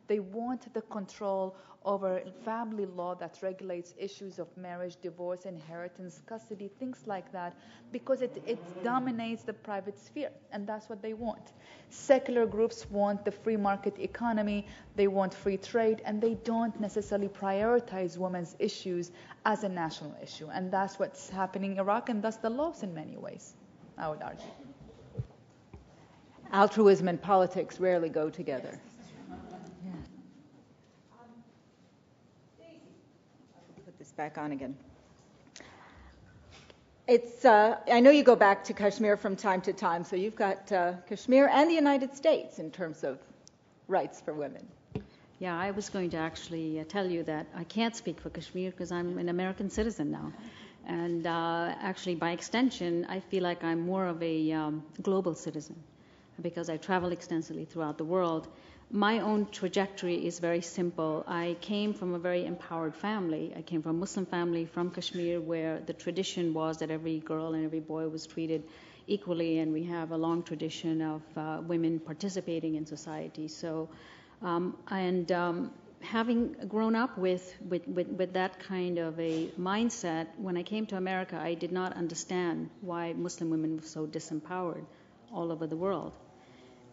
They want the control over family law that regulates issues of marriage, divorce, inheritance, custody, things like that, because it dominates the private sphere, and that's what they want. Secular groups want the free market economy, they want free trade, and they don't necessarily prioritize women's issues as a national issue. And that's what's happening in Iraq, and that's the loss in many ways, I would argue. Altruism and politics rarely go together. Put this back on again. I know you go back to Kashmir from time to time, so you've got Kashmir and the United States in terms of rights for women. Yeah, I was going to actually tell you that I can't speak for Kashmir because I'm an American citizen now. And actually, by extension, I feel like I'm more of a global citizen, because I travel extensively throughout the world. My own trajectory is very simple. I came from a very empowered family. I came from a Muslim family from Kashmir, where the tradition was that every girl and every boy was treated equally, and we have a long tradition of women participating in society. So, having grown up with that kind of a mindset, when I came to America, I did not understand why Muslim women were so disempowered all over the world.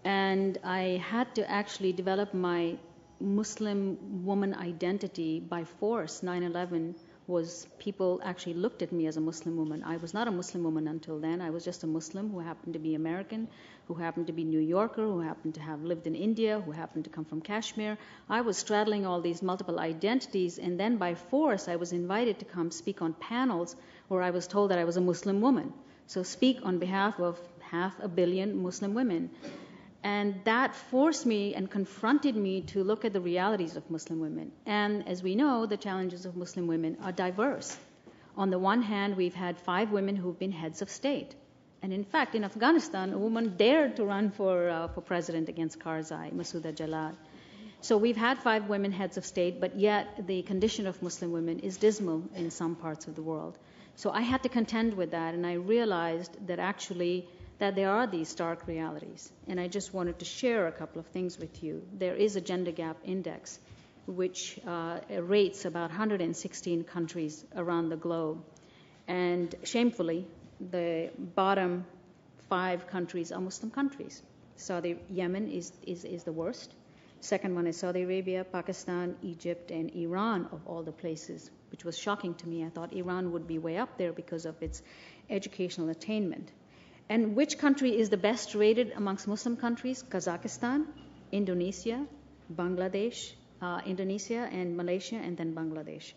And I had to actually develop my Muslim woman identity by force. 9/11 was, people actually looked at me as a Muslim woman. I was not a Muslim woman until then. I was just a Muslim who happened to be American, who happened to be New Yorker, who happened to have lived in India, who happened to come from Kashmir. I was straddling all these multiple identities, and then by force I was invited to come speak on panels where I was told that I was a Muslim woman. So speak on behalf of 500 million Muslim women. And that forced me and confronted me to look at the realities of Muslim women. And as we know, the challenges of Muslim women are diverse. On the one hand, we've had 5 women who've been heads of state. And in fact, in Afghanistan, a woman dared to run for president against Karzai, Masouda Jalal. So we've had 5 women heads of state, but yet the condition of Muslim women is dismal in some parts of the world. So I had to contend with that, and I realized that actually that there are these stark realities. And I just wanted to share a couple of things with you. There is a gender gap index, which rates about 116 countries around the globe. And shamefully, the bottom 5 countries are Muslim countries. Yemen is the worst. Second one is Saudi Arabia, Pakistan, Egypt, and Iran, of all the places, which was shocking to me. I thought Iran would be way up there because of its educational attainment. And which country is the best rated amongst Muslim countries? Kazakhstan, Indonesia, Bangladesh, Indonesia and Malaysia, and then Bangladesh.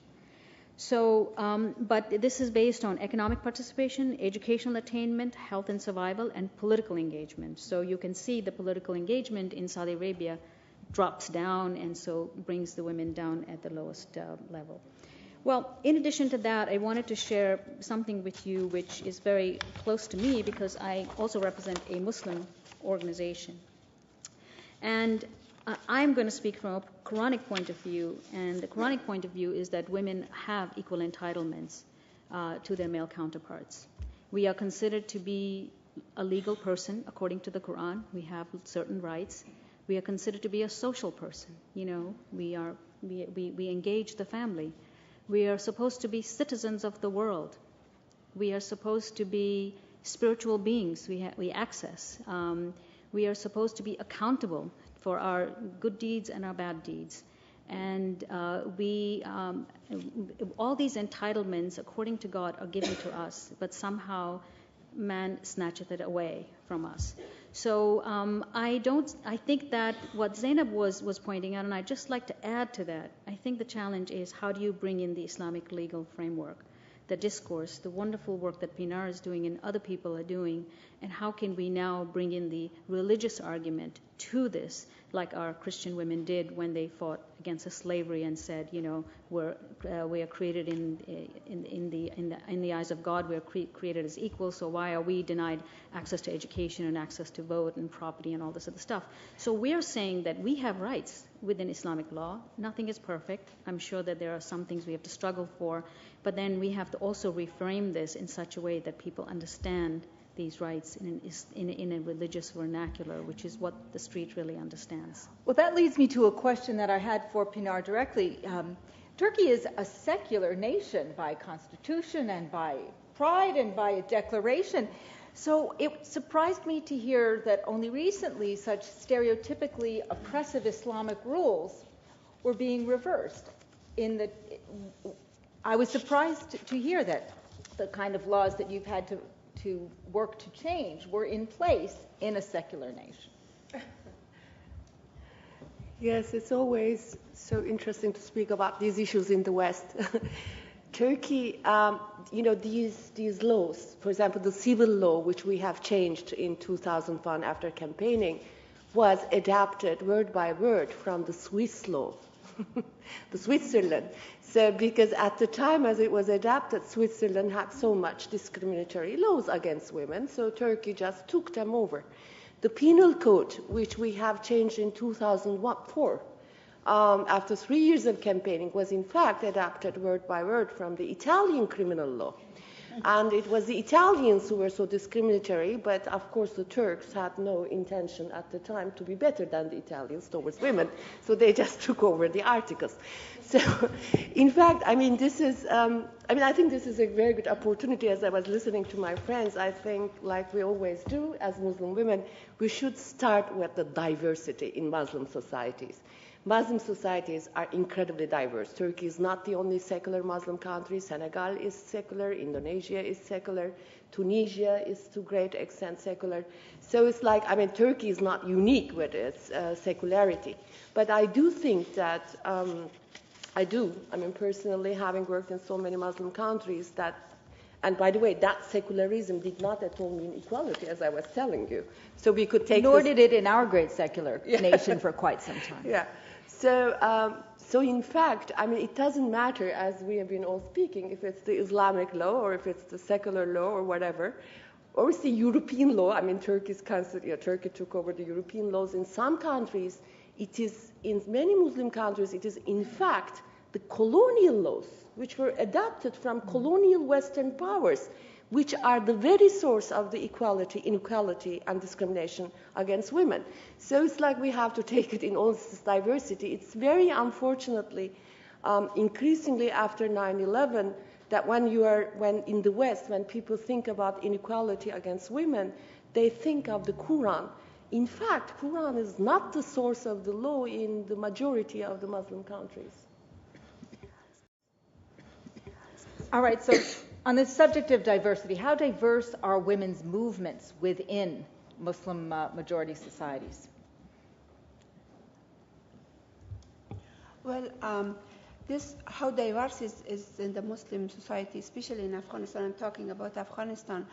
So, but this is based on economic participation, educational attainment, health and survival, and political engagement. So you can see the political engagement in Saudi Arabia drops down, and so brings the women down at the lowest level. Well, in addition to that, I wanted to share something with you which is very close to me because I also represent a Muslim organization. And I'm going to speak from a Quranic point of view, and the Quranic point of view is that women have equal entitlements to their male counterparts. We are considered to be a legal person according to the Quran. We have certain rights. We are considered to be a social person. We engage the family. We are supposed to be citizens of the world. We are supposed to be spiritual beings. We access. We are supposed to be accountable for our good deeds and our bad deeds. And all these entitlements, according to God, are given to us, but somehow man snatcheth it away from us. So I think that what Zainab was pointing out, and I'd just like to add to that, I think the challenge is how do you bring in the Islamic legal framework, the discourse, the wonderful work that Pinar is doing and other people are doing, and how can we now bring in the religious argument to this, like our Christian women did when they fought against the slavery and said, we are created in the eyes of God, we are created as equal, so why are we denied access to education and access to vote and property and all this other stuff? So we are saying that we have rights within Islamic law. Nothing is perfect. I'm sure that there are some things we have to struggle for, but then we have to also reframe this in such a way that people understand these rights in a religious vernacular, which is what the street really understands. Well, that leads me to a question that I had for Pinar directly. Turkey is a secular nation by constitution and by pride and by a declaration. So it surprised me to hear that only recently such stereotypically oppressive Islamic rules were being reversed. I was surprised to hear that the kind of laws that you've had to work to change were in place in a secular nation. Yes, it's always so interesting to speak about these issues in the West. Turkey, these laws, for example, the civil law, which we have changed in 2001 after campaigning, was adapted word by word from the Swiss law, the Switzerland. So because at the time as it was adapted, Switzerland had so much discriminatory laws against women, so Turkey just took them over. The penal code, which we have changed in 2004, after 3 years of campaigning, was in fact adapted word by word from the Italian criminal law. And it was the Italians who were so discriminatory, but of course the Turks had no intention at the time to be better than the Italians towards women, so they just took over the articles. So, in fact, I think this is a very good opportunity. As I was listening to my friends, I think, like we always do as Muslim women, we should start with the diversity in Muslim societies. Muslim societies are incredibly diverse. Turkey is not the only secular Muslim country. Senegal is secular. Indonesia is secular. Tunisia is to a great extent secular. So it's like, Turkey is not unique with its secularity. But I do think that, personally, having worked in so many Muslim countries, and by the way, that secularism did not at all mean equality, as I was telling you. So we could take Nor did it in our great secular nation for quite some time. Yeah. So in fact, it doesn't matter, as we have been all speaking, if it's the Islamic law or if it's the secular law or whatever, or it's the European law. Turkey took over the European laws. In some countries, in many Muslim countries, it is in fact the colonial laws, which were adapted from colonial Western powers, which are the very source of the inequality, and discrimination against women. So it's like we have to take it in all this diversity. It's very unfortunately, increasingly after 9/11, that when in the West, when people think about inequality against women, they think of the Quran. In fact, Quran is not the source of the law in the majority of the Muslim countries. All right, so on the subject of diversity, how diverse are women's movements within Muslim majority societies? Well, how diverse is in the Muslim society, especially in Afghanistan. I'm talking about Afghanistan.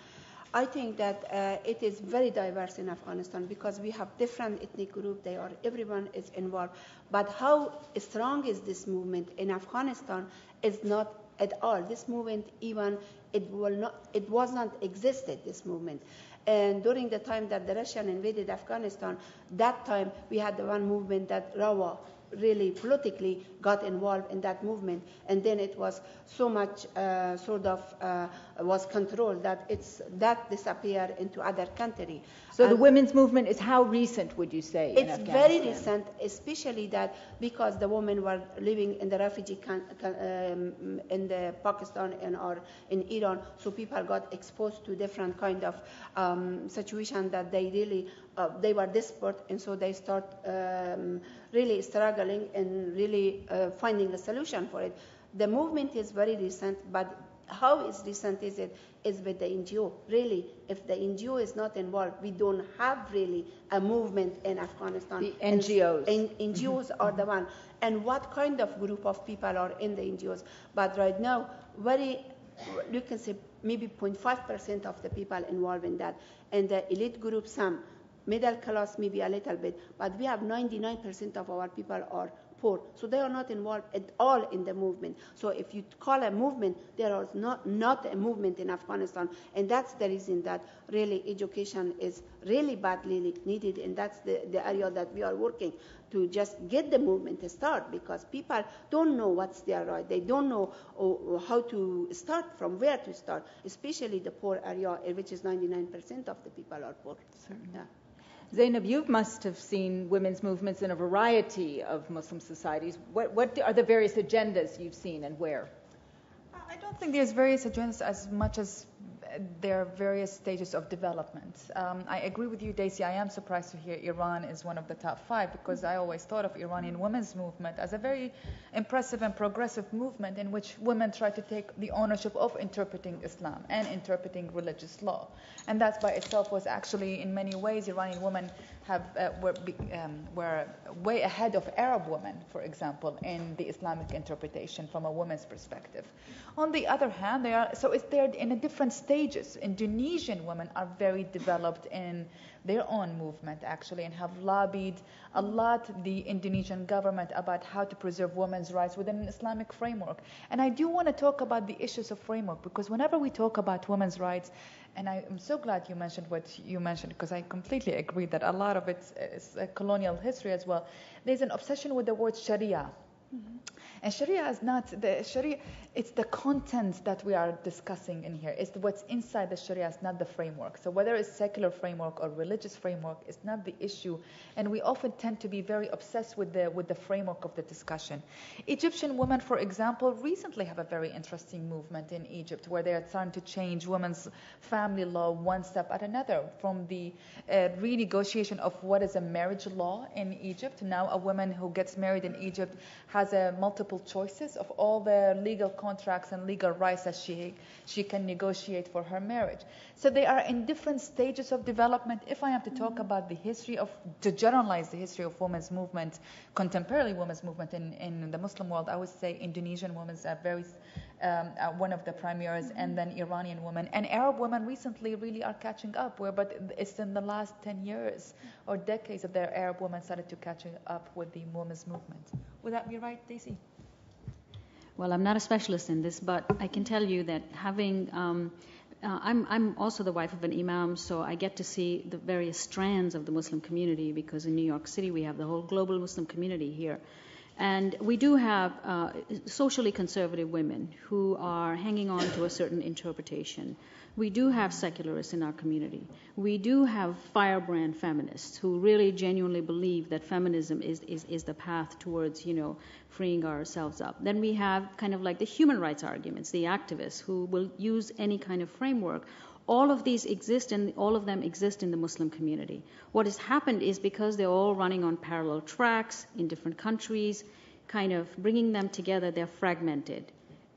I think that it is very diverse in Afghanistan because we have different ethnic groups. Everyone is involved. But how strong is this movement in Afghanistan is not at all. This movement, even it was not existed. This movement, and during the time that the Russian invaded Afghanistan, that time we had the one movement that Rawa really politically got involved in that movement, and then it was so much was controlled that disappeared into other country. So the women's movement is how recent, would you say? It's very recent, especially that because the women were living in the refugee in the Pakistan or in Iran, so people got exposed to different kind of situation that they really they were desperate, and so they start really struggling and really finding a solution for it. The movement is very recent, but how is recent is it is with the NGO. Really, if the NGO is not involved, we don't have really a movement in Afghanistan. The NGOs. And NGOs are the one. And what kind of group of people are in the NGOs? But right now, you can say maybe 0.5% of the people involved in that. And the elite group, some. Middle class, maybe a little bit. But we have 99% of our people are poor. So they are not involved at all in the movement. So if you call a movement, there is not a movement in Afghanistan. And that's the reason that really education is really badly needed. And that's the area that we are working to just get the movement to start, because people don't know what's their right. They don't know how to start, from where to start, especially the poor area, which is 99% of the people are poor. Yeah. Zainab, you must have seen women's movements in a variety of Muslim societies. What are the various agendas you've seen, and where? I don't think there's various agendas as much as there are various stages of development. I agree with you, Daisy. I am surprised to hear Iran is one of the top 5, because I always thought of Iranian women's movement as a very impressive and progressive movement in which women try to take the ownership of interpreting Islam and interpreting religious law. And that by itself was actually, in many ways, Iranian women were way ahead of Arab women, for example, in the Islamic interpretation from a woman's perspective. On the other hand, they're in a different stages. Indonesian women are very developed in their own movement, actually, and have lobbied a lot the Indonesian government about how to preserve women's rights within an Islamic framework. And I do want to talk about the issues of framework, because whenever we talk about women's rights, and I am so glad you mentioned what you mentioned, because I completely agree that a lot of it is colonial history as well. There's an obsession with the word Sharia. Mm-hmm. And Sharia is not the Sharia. It's the content that we are discussing in here. It's what's inside the Sharia. It's not the framework. So whether it's secular framework or religious framework, it's not the issue. And we often tend to be very obsessed with the framework of the discussion. Egyptian women, for example, recently have a very interesting movement in Egypt, where they are trying to change women's family law one step at another, from the renegotiation of what is a marriage law in Egypt. Now a woman who gets married in Egypt has multiple choices of all the legal contracts and legal rights that she can negotiate for her marriage. So they are in different stages of development. If I am to talk about to generalize the history of women's movement, contemporary women's movement in the Muslim world, I would say Indonesian women are very one of the primaries, and then Iranian women. And Arab women recently really are catching up, but it's in the last 10 years or decades that the Arab women started to catch up with the women's movement. Would that be right, Daisy? Well, I'm not a specialist in this, but I can tell you that I'm also the wife of an imam, so I get to see the various strands of the Muslim community, because in New York City we have the whole global Muslim community here. And we do have socially conservative women who are hanging on to a certain interpretation. We do have secularists in our community. We do have firebrand feminists who really genuinely believe that feminism is the path towards, freeing ourselves up. Then we have kind of like the human rights arguments, the activists who will use any kind of framework. All of these exist, and all of them exist in the Muslim community. What has happened is, because they're all running on parallel tracks in different countries, kind of bringing them together, they're fragmented.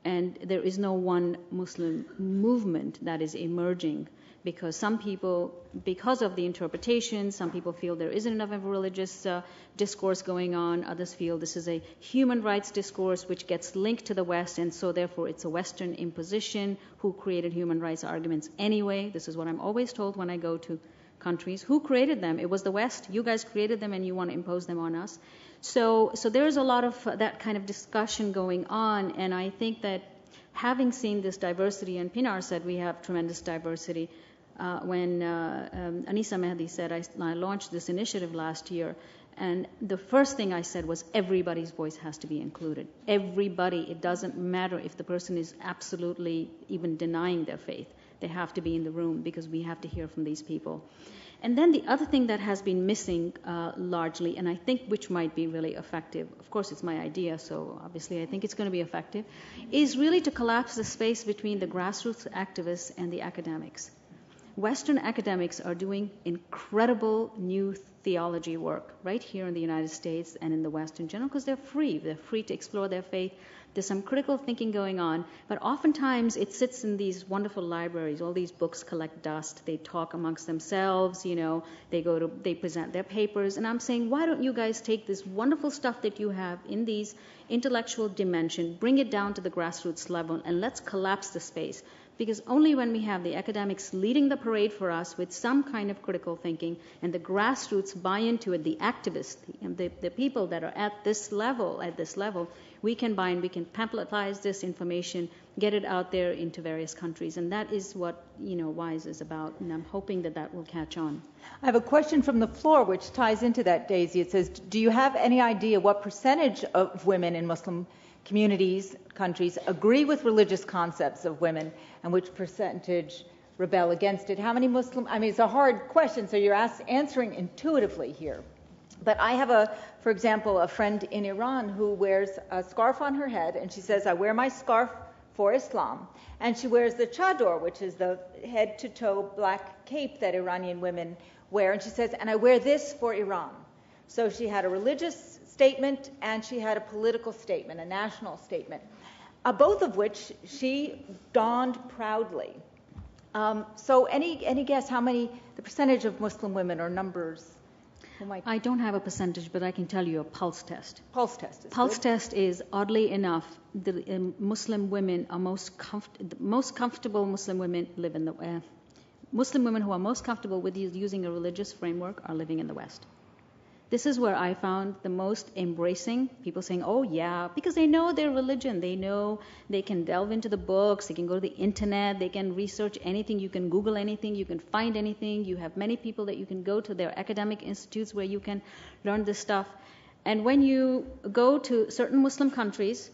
And there is no one Muslim movement that is emerging, because some people, because of the interpretation, some people feel there isn't enough of a religious discourse going on. Others feel this is a human rights discourse which gets linked to the West, and so therefore it's a Western imposition. Who created human rights arguments anyway? This is what I'm always told when I go to countries. Who created them? It was the West. You guys created them and you want to impose them on us. So there's a lot of that kind of discussion going on, and I think that having seen this diversity, and Pinar said we have tremendous diversity, when Anisa Mehdi said I launched this initiative last year, and the first thing I said was everybody's voice has to be included. Everybody. It doesn't matter if the person is absolutely even denying their faith. They have to be in the room because we have to hear from these people. And then the other thing that has been missing largely, and I think which might be really effective, of course it's my idea, so obviously I think it's going to be effective, is really to collapse the space between the grassroots activists and the academics. Western academics are doing incredible new theology work right here in the United States and in the West in general, because they're free. They're free to explore their faith. There's some critical thinking going on, but oftentimes it sits in these wonderful libraries. All these books collect dust. They talk amongst themselves, they present their papers, and I'm saying, why don't you guys take this wonderful stuff that you have in these intellectual dimension, bring it down to the grassroots level, and let's collapse the space. Because only when we have the academics leading the parade for us with some kind of critical thinking and the grassroots buy into it, the activists, the people that are at this level, we can buy and we can pamphletized this information, get it out there into various countries. And that is what, WISE is about. And I'm hoping that that will catch on. I have a question from the floor which ties into that, Daisy. It says, do you have any idea what percentage of women in Muslim countries agree with religious concepts of women, and which percentage rebel against it? How many it's a hard question, so you're answering intuitively here. But I have for example, a friend in Iran who wears a scarf on her head, and she says, I wear my scarf for Islam. And she wears the chador, which is the head-to-toe black cape that Iranian women wear, and she says, and I wear this for Iran. So she had a religious statement and she had a political statement, a national statement, both of which she donned proudly. So any guess how many, the percentage of Muslim women or numbers? I don't have a percentage, but I can tell you a pulse test. Pulse test is Pulse good. test is, oddly enough, the Muslim women are most comfortable Muslim women live in the Muslim women who are most comfortable with using a religious framework are living in the West. This is where I found the most embracing, people saying, oh yeah, because they know their religion. They know they can delve into the books, they can go to the internet, they can research anything, you can Google anything, you can find anything. You have many people that you can go to their academic institutes where you can learn this stuff. And when you go to certain Muslim countries,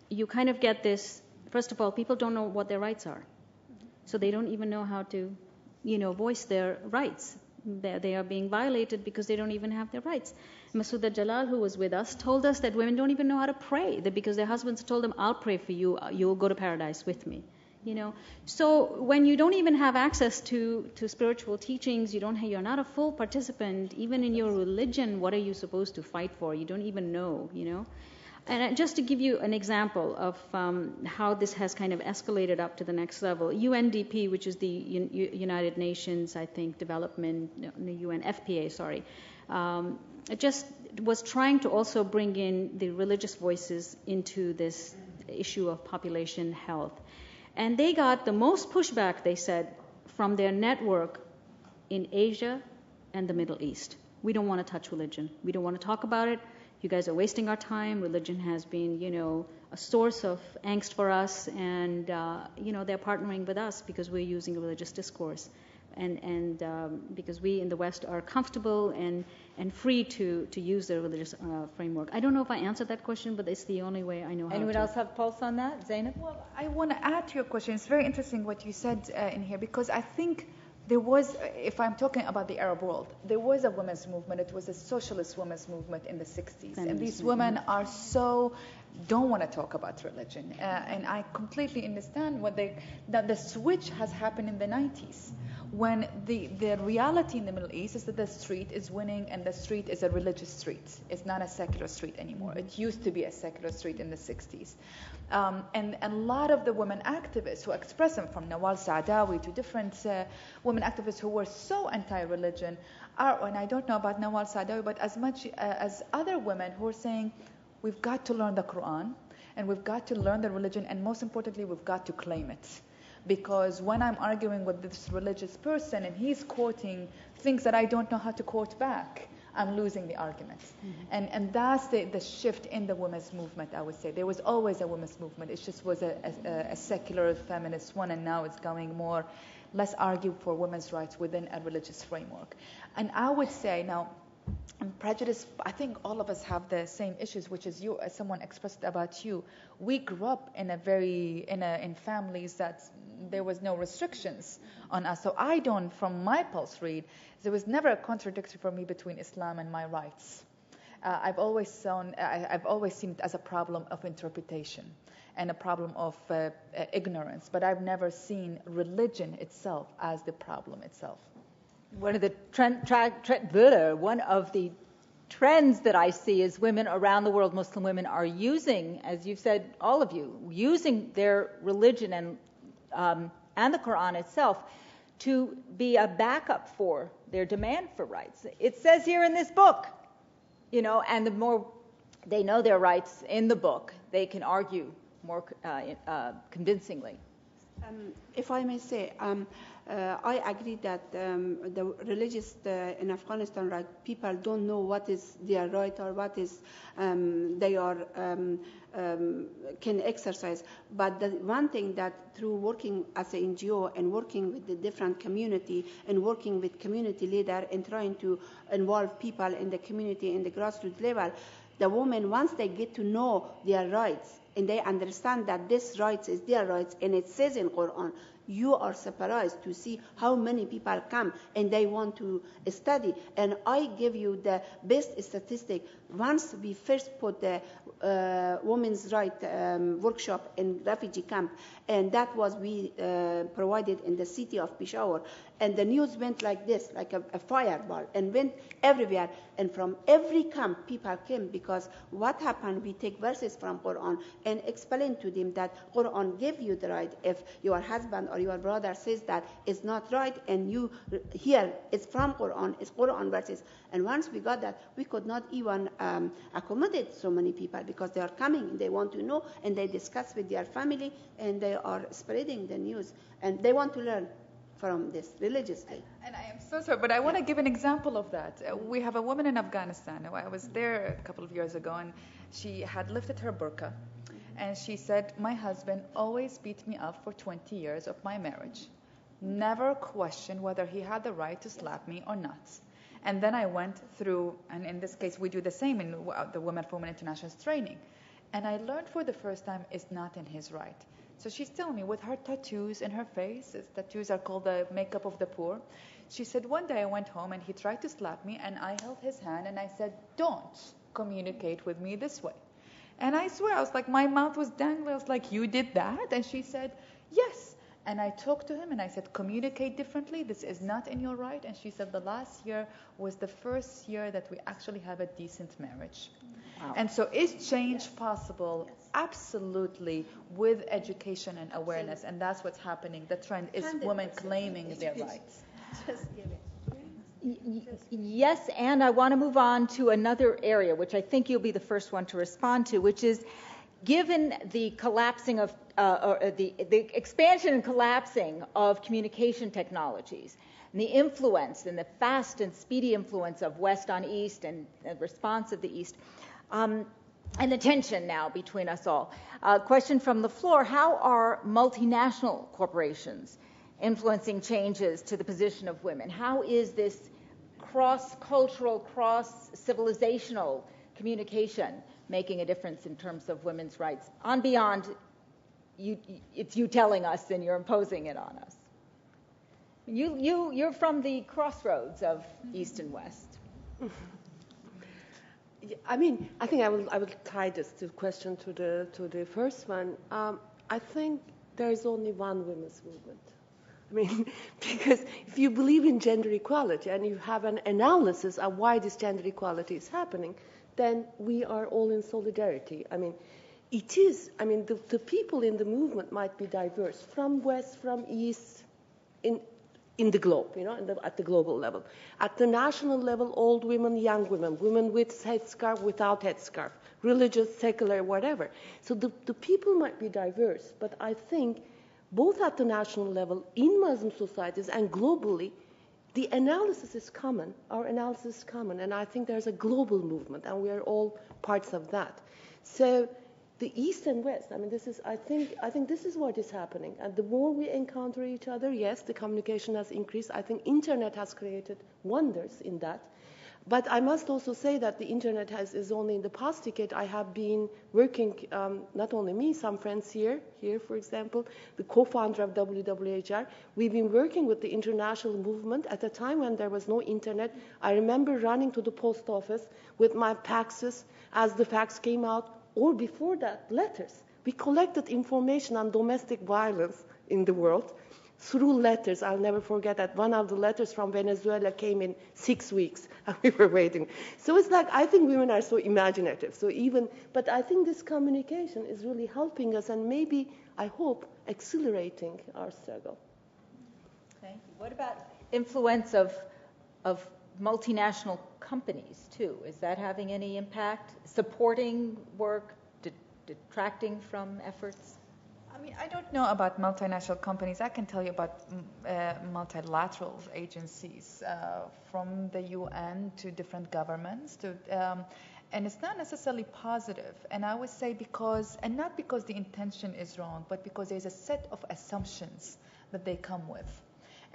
you kind of get this, first of all, people don't know what their rights are. So they don't even know how to, voice their rights. They are being violated because they don't even have their rights. Masouda Jalal, who was with us, told us that women don't even know how to pray, that because their husbands told them, I'll pray for you, you'll go to paradise with me. So when you don't even have access to spiritual teachings, you're not a full participant, even in your religion, what are you supposed to fight for? You don't even know, And just to give you an example of how this has kind of escalated up to the next level, UNDP, which is the United Nations, I think, UNFPA, it just was trying to also bring in the religious voices into this issue of population health. And they got the most pushback, they said, from their network in Asia and the Middle East. We don't want to touch religion. We don't want to talk about it. You guys are wasting our time. Religion has been, a source of angst for us, and they're partnering with us because we're using a religious discourse, and because we in the West are comfortable and free to use the religious framework. I don't know if I answered that question, but it's the only way I know how. Anyone else have pulse on that, Zainab? Well, I want to add to your question. It's very interesting what you said in here, because I think there was, if I'm talking about the Arab world, there was a women's movement. It was a socialist women's movement in the 60s. And these women are don't want to talk about religion. And I completely understand that the switch has happened in the 90s, when the reality in the Middle East is that the street is winning, and the street is a religious street. It's not a secular street anymore. It used to be a secular street in the 60s. And a lot of the women activists who express them, from Nawal Saadawi to different women activists who were so anti-religion, and I don't know about Nawal Saadawi, but as much as other women who are saying, we've got to learn the Quran, and we've got to learn the religion, and most importantly, we've got to claim it. Because when I'm arguing with this religious person and he's quoting things that I don't know how to quote back, I'm losing the argument. And that's the shift in the women's movement, I would say. There was always a women's movement. It just was a secular feminist one, and now it's going more, let's argue for women's rights within a religious framework. And I would say now, prejudice, I think all of us have the same issues, which is you, as someone expressed about you. We grew up in in families that there was no restrictions on us. So I don't, from my pulse read, there was never a contradiction for me between Islam and my rights. I've always seen it as a problem of interpretation and a problem of ignorance, but I've never seen religion itself as the problem itself. One of the trends that I see is women around the world, Muslim women, are using, as you've said, all of you, using their religion and the Quran itself to be a backup for their demand for rights. It says here in this book, and the more they know their rights in the book, they can argue more convincingly. If I may say, I agree that the religious in Afghanistan, right, people don't know what is their right or what is they are can exercise. But the one thing that through working as an NGO and working with the different community and working with community leader and trying to involve people in the community in the grassroots level, the women, once they get to know their rights and they understand that this rights is their rights, and it says in Quran, you are surprised to see how many people come and they want to study. And I give you the best statistic. Once we first put the women's right workshop in refugee camp, and that was we provided in the city of Peshawar, and the news went like this, like a fireball, and went everywhere. And from every camp, people came, because what happened, we take verses from Quran and explain to them that Quran gave you the right. If your husband or your brother says that it's not right, and you hear it's from Quran, it's Quran verses. And once we got that, we could not even accommodate so many people, because they are coming, they want to know, and they discuss with their family, and they are spreading the news, and they want to learn from this religiously. And I am so sorry, but I want to give an example of that. We have a woman in Afghanistan. I was there a couple of years ago, and she had lifted her burqa, and she said, my husband always beat me up for 20 years of my marriage. Never questioned whether he had the right to slap me or not. And then I went through, and in this case we do the same in the Women for Women International's training, and I learned for the first time it's not in his right. So she's telling me, with her tattoos in her face, tattoos are called the makeup of the poor. She said, one day I went home and he tried to slap me, and I held his hand and I said, don't communicate with me this way. And I swear, I was like, my mouth was dangling. I was like, you did that? And she said, yes. And I talked to him and I said, communicate differently. This is not in your right. And she said, the last year was the first year that we actually have a decent marriage. Wow. And so is change possible? Yes. Absolutely, with education and awareness. And that's what's happening. The trend is women claiming their rights. Just give it. Yes, and I want to move on to another area, which I think you'll be the first one to respond to, which is, given the collapsing of the expansion and collapsing of communication technologies, and the influence and the fast and speedy influence of West on East and the response of the East, and the tension now between us all. Question from the floor: how are multinational corporations influencing changes to the position of women? How is this cross-cultural, cross-civilizational communication making a difference in terms of women's rights, on beyond it's you telling us and you're imposing it on us? You're from the crossroads of East and West. I mean, I think I will tie this question to the first one. I think there is only one women's movement. I mean, because if you believe in gender equality and you have an analysis of why this gender equality is happening, then we are all in solidarity. I mean, it is, I mean, the people in the movement might be diverse, from west, from east, in the globe, you know, at the global level. At the national level, old women, young women, women with headscarf, without headscarf, religious, secular, whatever. So the people might be diverse, but I think both at the national level, in Muslim societies, and globally, the analysis is common. Our analysis is common, and I think there's a global movement, and we are all parts of that. So the East and West, I mean, this is, I think this is what is happening. And the more we encounter each other, yes, the communication has increased. I think internet has created wonders in that. But I must also say that the internet is only in the past decade. I have been working, not only me, some friends here, for example, the co-founder of WWHR. We've been working with the international movement at a time when there was no internet. I remember running to the post office with my faxes as the fax came out, or before that, letters. We collected information on domestic violence in the world through letters. I'll never forget that one of the letters from Venezuela came in 6 weeks, and we were waiting. So it's like, I think women are so imaginative. But I think this communication is really helping us, and maybe, I hope, accelerating our struggle. Thank you. What about influence of multinational companies, too? Is that having any impact? Supporting work, detracting from efforts? I mean, I don't know about multinational companies. I can tell you about multilateral agencies, from the UN to different governments, and it's not necessarily positive. And I would say not because the intention is wrong, but because there's a set of assumptions that they come with.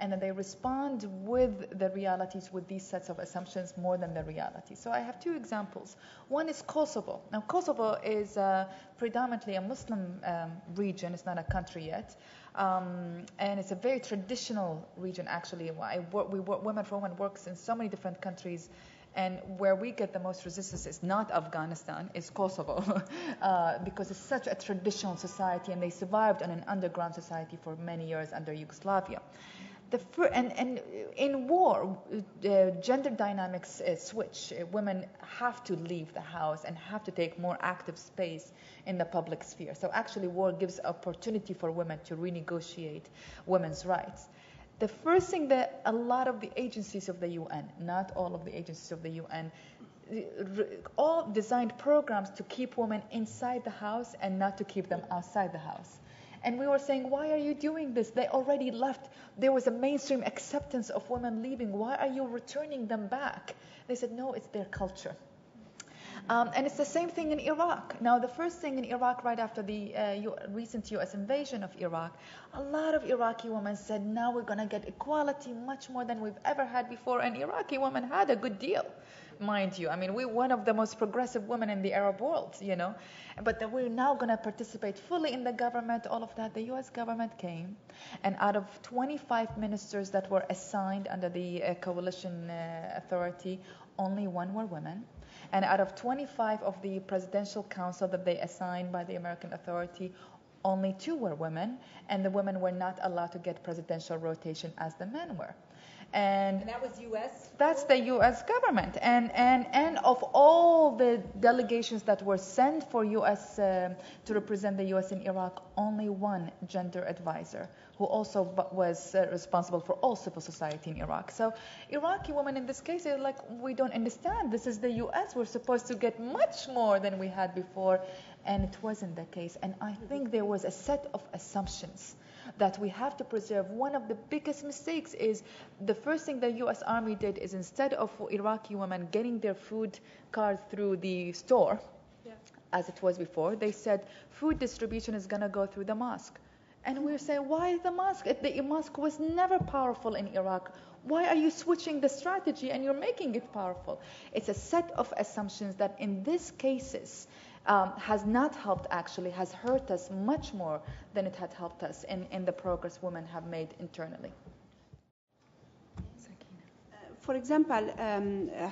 And then they respond with the realities, with these sets of assumptions more than the reality. So I have two examples. One is Kosovo. Now, Kosovo is predominantly a Muslim region. It's not a country yet. And it's a very traditional region, actually. Women for Women works in so many different countries. And where we get the most resistance is not Afghanistan, it's Kosovo, because it's such a traditional society, and they survived on an underground society for many years under Yugoslavia. And in war, gender dynamics switch. Women have to leave the house and have to take more active space in the public sphere. So actually, war gives opportunity for women to renegotiate women's rights. The first thing that a lot of the agencies of the UN, not all of the agencies of the UN, all designed programs to keep women inside the house and not to keep them outside the house. And we were saying, why are you doing this? They already left. There was a mainstream acceptance of women leaving. Why are you returning them back? They said, no, it's their culture. And it's the same thing in Iraq. Now, the first thing in Iraq, right after the recent U.S. invasion of Iraq, a lot of Iraqi women said, now we're going to get equality much more than we've ever had before. And Iraqi women had a good deal, mind you. I mean, we're one of the most progressive women in the Arab world, you know. But that we're now going to participate fully in the government, all of that. The U.S. government came, and out of 25 ministers that were assigned under the coalition authority, only 1 were women. And out of 25 of the presidential council that they assigned by the American authority, only 2 were women, and the women were not allowed to get presidential rotation as the men were. And that was U.S.? That's the U.S. government. And of all the delegations that were sent for U.S. To represent the U.S. in Iraq, only 1 gender advisor, who also was responsible for all civil society in Iraq. So Iraqi women in this case are like, we don't understand. This is the U.S. We're supposed to get much more than we had before. And it wasn't the case. And I think there was a set of assumptions that we have to preserve. One of the biggest mistakes is the first thing the U.S. Army did is, instead of Iraqi women getting their food cards through the store, as it was before, they said food distribution is going to go through the mosque. And we say, why the mosque? The mosque was never powerful in Iraq. Why are you switching the strategy and you're making it powerful? It's a set of assumptions that in these cases has not helped, actually, has hurt us much more than it had helped us in the progress women have made internally. For example,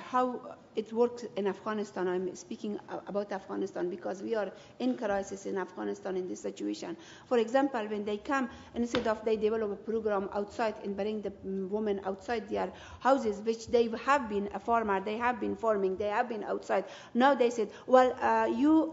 how it works in Afghanistan. I'm speaking about Afghanistan because we are in crisis in Afghanistan in this situation. For example, when they come, instead of they develop a program outside and bring the women outside their houses, which they have been a farmer, they have been farming, they have been outside. Now they said, well, you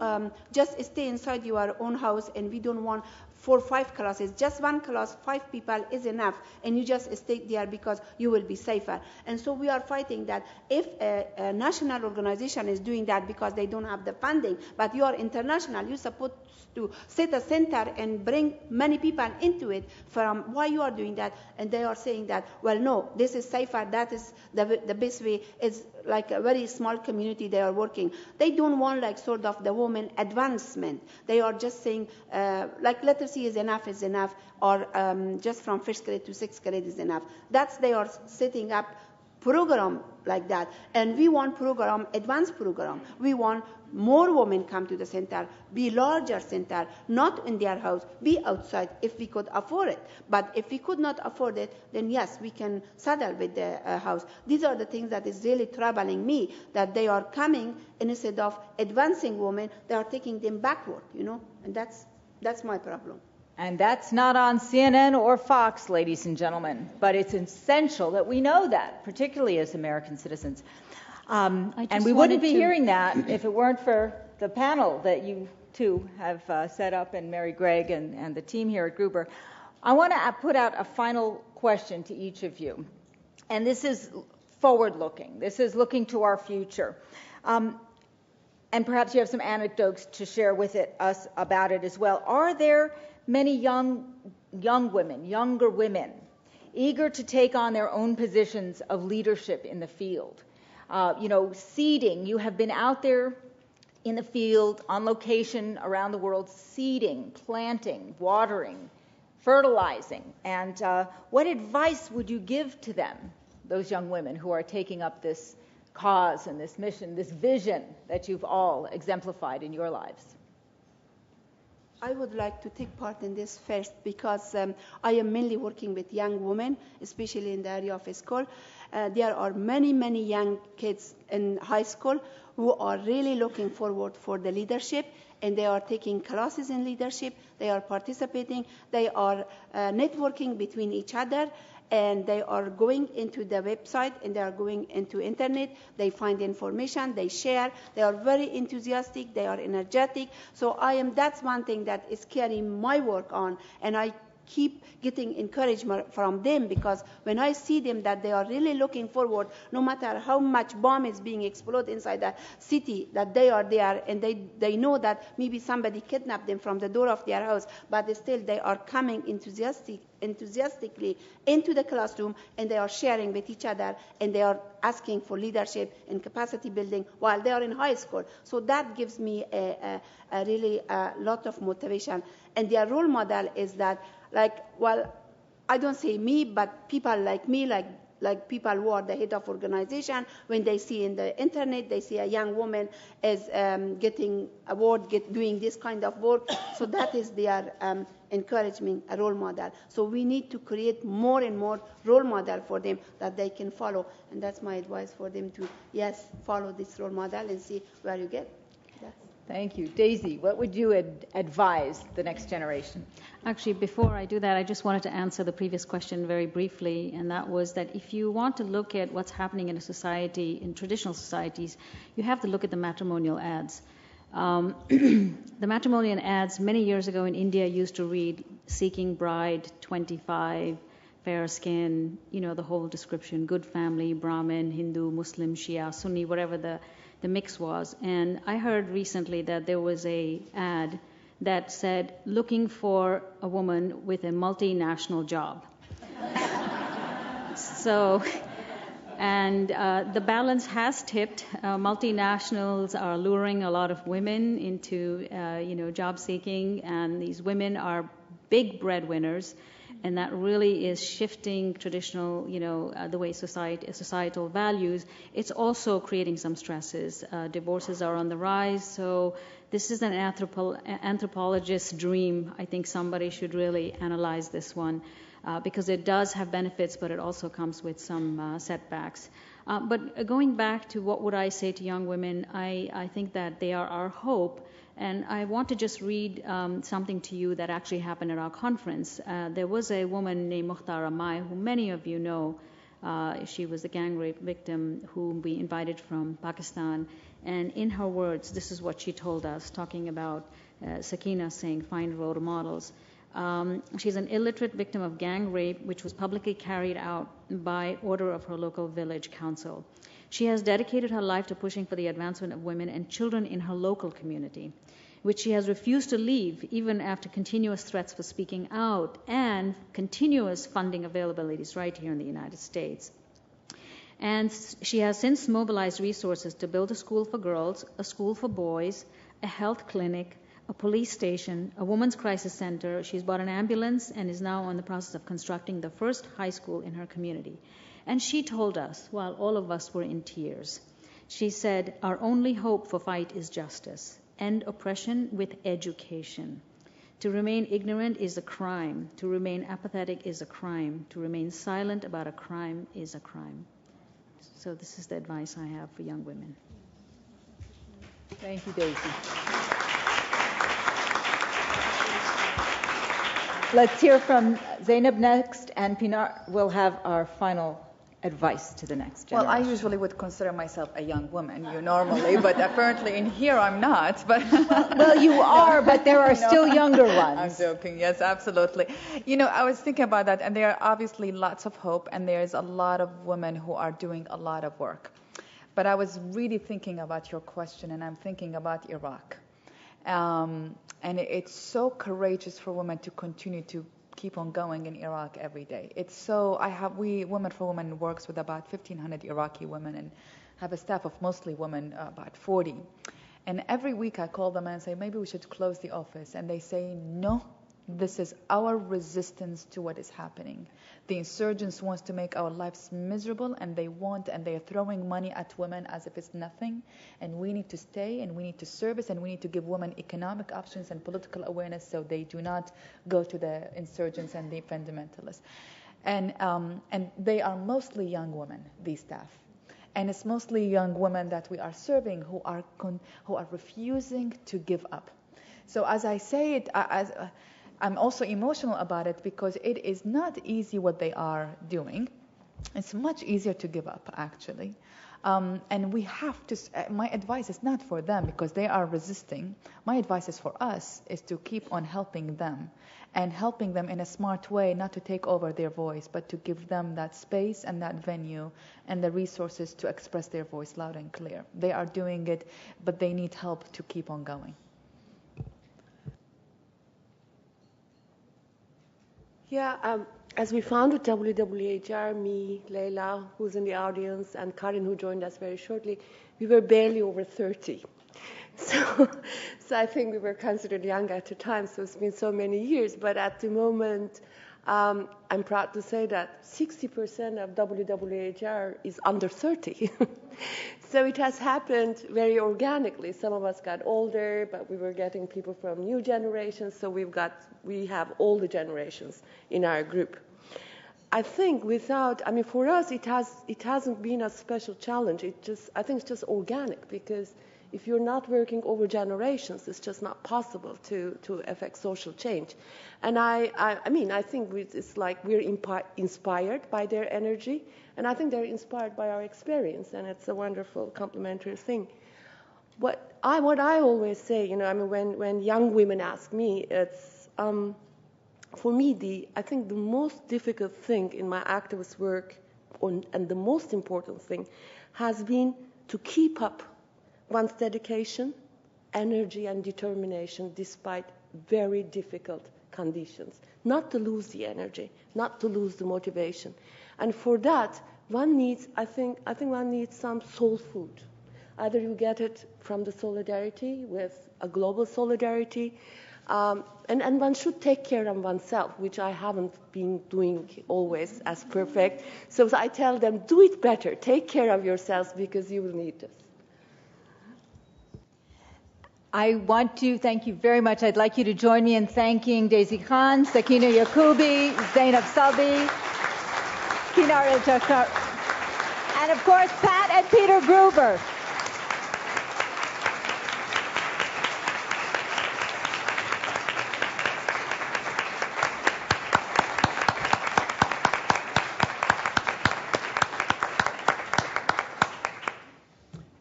just stay inside your own house, and we don't want 4 or 5 classes. Just one class, 5 people is enough, and you just stay there because you will be safer. And so we are fighting that if a national organization is doing that because they don't have the funding, but you are international, you're supposed to set a center and bring many people into it. From why you are doing that? And they are saying that, well, no, this is safer. That is the best way. It's like a very small community they are working. They don't want like sort of the woman advancement. They are just saying like literacy is enough, or just from 1st grade to 6th grade is enough. That's they are setting up program like that. And we want program, advanced program. We want more women come to the center, be larger center, not in their house, be outside if we could afford it. But if we could not afford it, then yes, we can settle with the house. These are the things that is really troubling me, that they are coming, instead of advancing women, they are taking them backward, and that's my problem. And that's not on CNN or Fox, ladies and gentlemen, but it's essential that we know that, particularly as American citizens. And we wouldn't be hearing that if it weren't for the panel that you two have set up, and Mary Gregg and the team here at Gruber. I want to put out a final question to each of you. And this is forward-looking. This is looking to our future. And perhaps you have some anecdotes to share with us about it as well. Are there many young women, younger women, eager to take on their own positions of leadership in the field? Seeding. You have been out there in the field, on location around the world, seeding, planting, watering, fertilizing. And what advice would you give to them, those young women who are taking up this cause and this mission, this vision that you've all exemplified in your lives? I would like to take part in this first because I am mainly working with young women, especially in the area of school. There are many, many young kids in high school who are really looking forward for the leadership, and they are taking classes in leadership, they are participating, they are networking between each other, and they are going into the website, and they are going into internet, they find information, they share, they are very enthusiastic, they are energetic. So that's one thing that is carrying my work on, and I keep getting encouragement from them, because when I see them that they are really looking forward, no matter how much bomb is being exploded inside the city, that they are there, and they know that maybe somebody kidnapped them from the door of their house, but still they are coming enthusiastically into the classroom, and they are sharing with each other, and they are asking for leadership and capacity building while they are in high school. So that gives me a really lot of motivation. And their role model is that, I don't say me, but people like me, like people who are the head of organization, when they see in the internet, they see a young woman is getting award, doing this kind of work. So that is their encouragement, a role model. So we need to create more and more role model for them that they can follow. And that's my advice for them to, yes, follow this role model and see where you get. Thank you. Daisy, what would you advise the next generation? Actually, before I do that, I just wanted to answer the previous question very briefly, and that was that if you want to look at what's happening in a society, in traditional societies, you have to look at the matrimonial ads. The matrimonial ads many years ago in India used to read seeking bride, 25, fair skin, the whole description, good family, Brahmin, Hindu, Muslim, Shia, Sunni, whatever the mix was. And I heard recently that there was a ad that said, looking for a woman with a multinational job. So, and the balance has tipped. Multinationals are luring a lot of women into, job seeking, and these women are big breadwinners. And that really is shifting traditional, the way societal values. It's also creating some stresses. Divorces are on the rise, so This is an anthropologist's dream. I think somebody should really analyze this one because it does have benefits, but it also comes with some setbacks. But going back to what would I say to young women, I think that they are our hope. And I want to just read something to you that actually happened at our conference. There was a woman named Mukhtar Amai, who many of you know. She was the gang rape victim whom we invited from Pakistan. And in her words, this is what she told us, talking about Sakina saying, find role models. She's an illiterate victim of gang rape, which was publicly carried out by order of her local village council. She has dedicated her life to pushing for the advancement of women and children in her local community, which she has refused to leave even after continuous threats for speaking out and continuous funding availabilities right here in the United States. And she has since mobilized resources to build a school for girls, a school for boys, a health clinic, a police station, a women's crisis center. She's bought an ambulance and is now in the process of constructing the first high school in her community. And she told us, while all of us were in tears, she said, our only hope for fight is justice. End oppression with education. To remain ignorant is a crime. To remain apathetic is a crime. To remain silent about a crime is a crime. So this is the advice I have for young women. Thank you, Daisy. Let's hear from Zainab next, and Pinar will have our final advice to the next generation. Well, I usually would consider myself a young woman, normally, but apparently in here I'm not. But well, you are, but there are still younger ones. I'm joking. Yes, absolutely. I was thinking about that, and there are obviously lots of hope, and there's a lot of women who are doing a lot of work. But I was really thinking about your question, and I'm thinking about Iraq. And it's so courageous for women to continue to keep on going in Iraq every day. We Women for Women works with about 1,500 Iraqi women and have a staff of mostly women, about 40. And every week I call them and say, maybe we should close the office. And they say, no, this is our resistance to what is happening. The insurgents want to make our lives miserable, and they're throwing money at women as if it's nothing. And we need to stay, and we need to service, and we need to give women economic options and political awareness so they do not go to the insurgents and the fundamentalists. And they are mostly young women, these staff. And it's mostly young women that we are serving who are refusing to give up. So as I say it, I'm also emotional about it because it is not easy what they are doing. It's much easier to give up, actually. And we have to, my advice is not for them because they are resisting. My advice is for us, is to keep on helping them and helping them in a smart way, not to take over their voice, but to give them that space and that venue and the resources to express their voice loud and clear. They are doing it, but they need help to keep on going. Yeah, as we founded WWHR, me, Leila, who's in the audience, and Karin, who joined us very shortly, we were barely over 30. So I think we were considered young at the time, so it's been so many years. But at the moment, I'm proud to say that 60% of WWHR is under 30. So it has happened very organically. Some of us got older, but we were getting people from new generations, so we have all the generations in our group. I think for us, it hasn't been a special challenge. I think it's just organic, because if you're not working over generations, it's just not possible to affect social change. And I think it's like we're inspired by their energy, and I think they're inspired by our experience, and it's a wonderful complementary thing. What I always say, when young women ask me, it's for me I think the most difficult thing in my activist work, and the most important thing, has been to keep up one's dedication, energy, and determination despite very difficult conditions. Not to lose the energy, not to lose the motivation. And for that, I think one needs some soul food. Either you get it from the solidarity with a global solidarity, and one should take care of oneself, which I haven't been doing always as perfect. So I tell them, do it better, take care of yourselves, because you will need this. I want to thank you very much. I'd like you to join me in thanking Daisy Khan, Sakina Yakubi, Zainab Salbi, Pinar Ilkkaracan, and of course, Pat and Peter Gruber.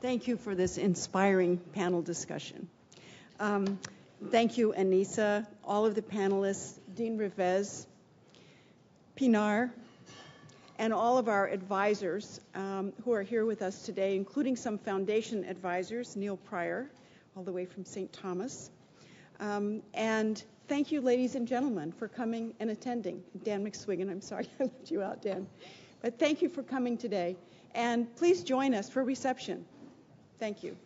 Thank you for this inspiring panel discussion. Thank you, Anisa, all of the panelists, Dean Rivez, Pinar, and all of our advisors who are here with us today, including some foundation advisors, Neil Pryor, all the way from St. Thomas. And thank you, ladies and gentlemen, for coming and attending. Dan McSwiggan, I'm sorry I left you out, Dan. But thank you for coming today. And please join us for reception. Thank you.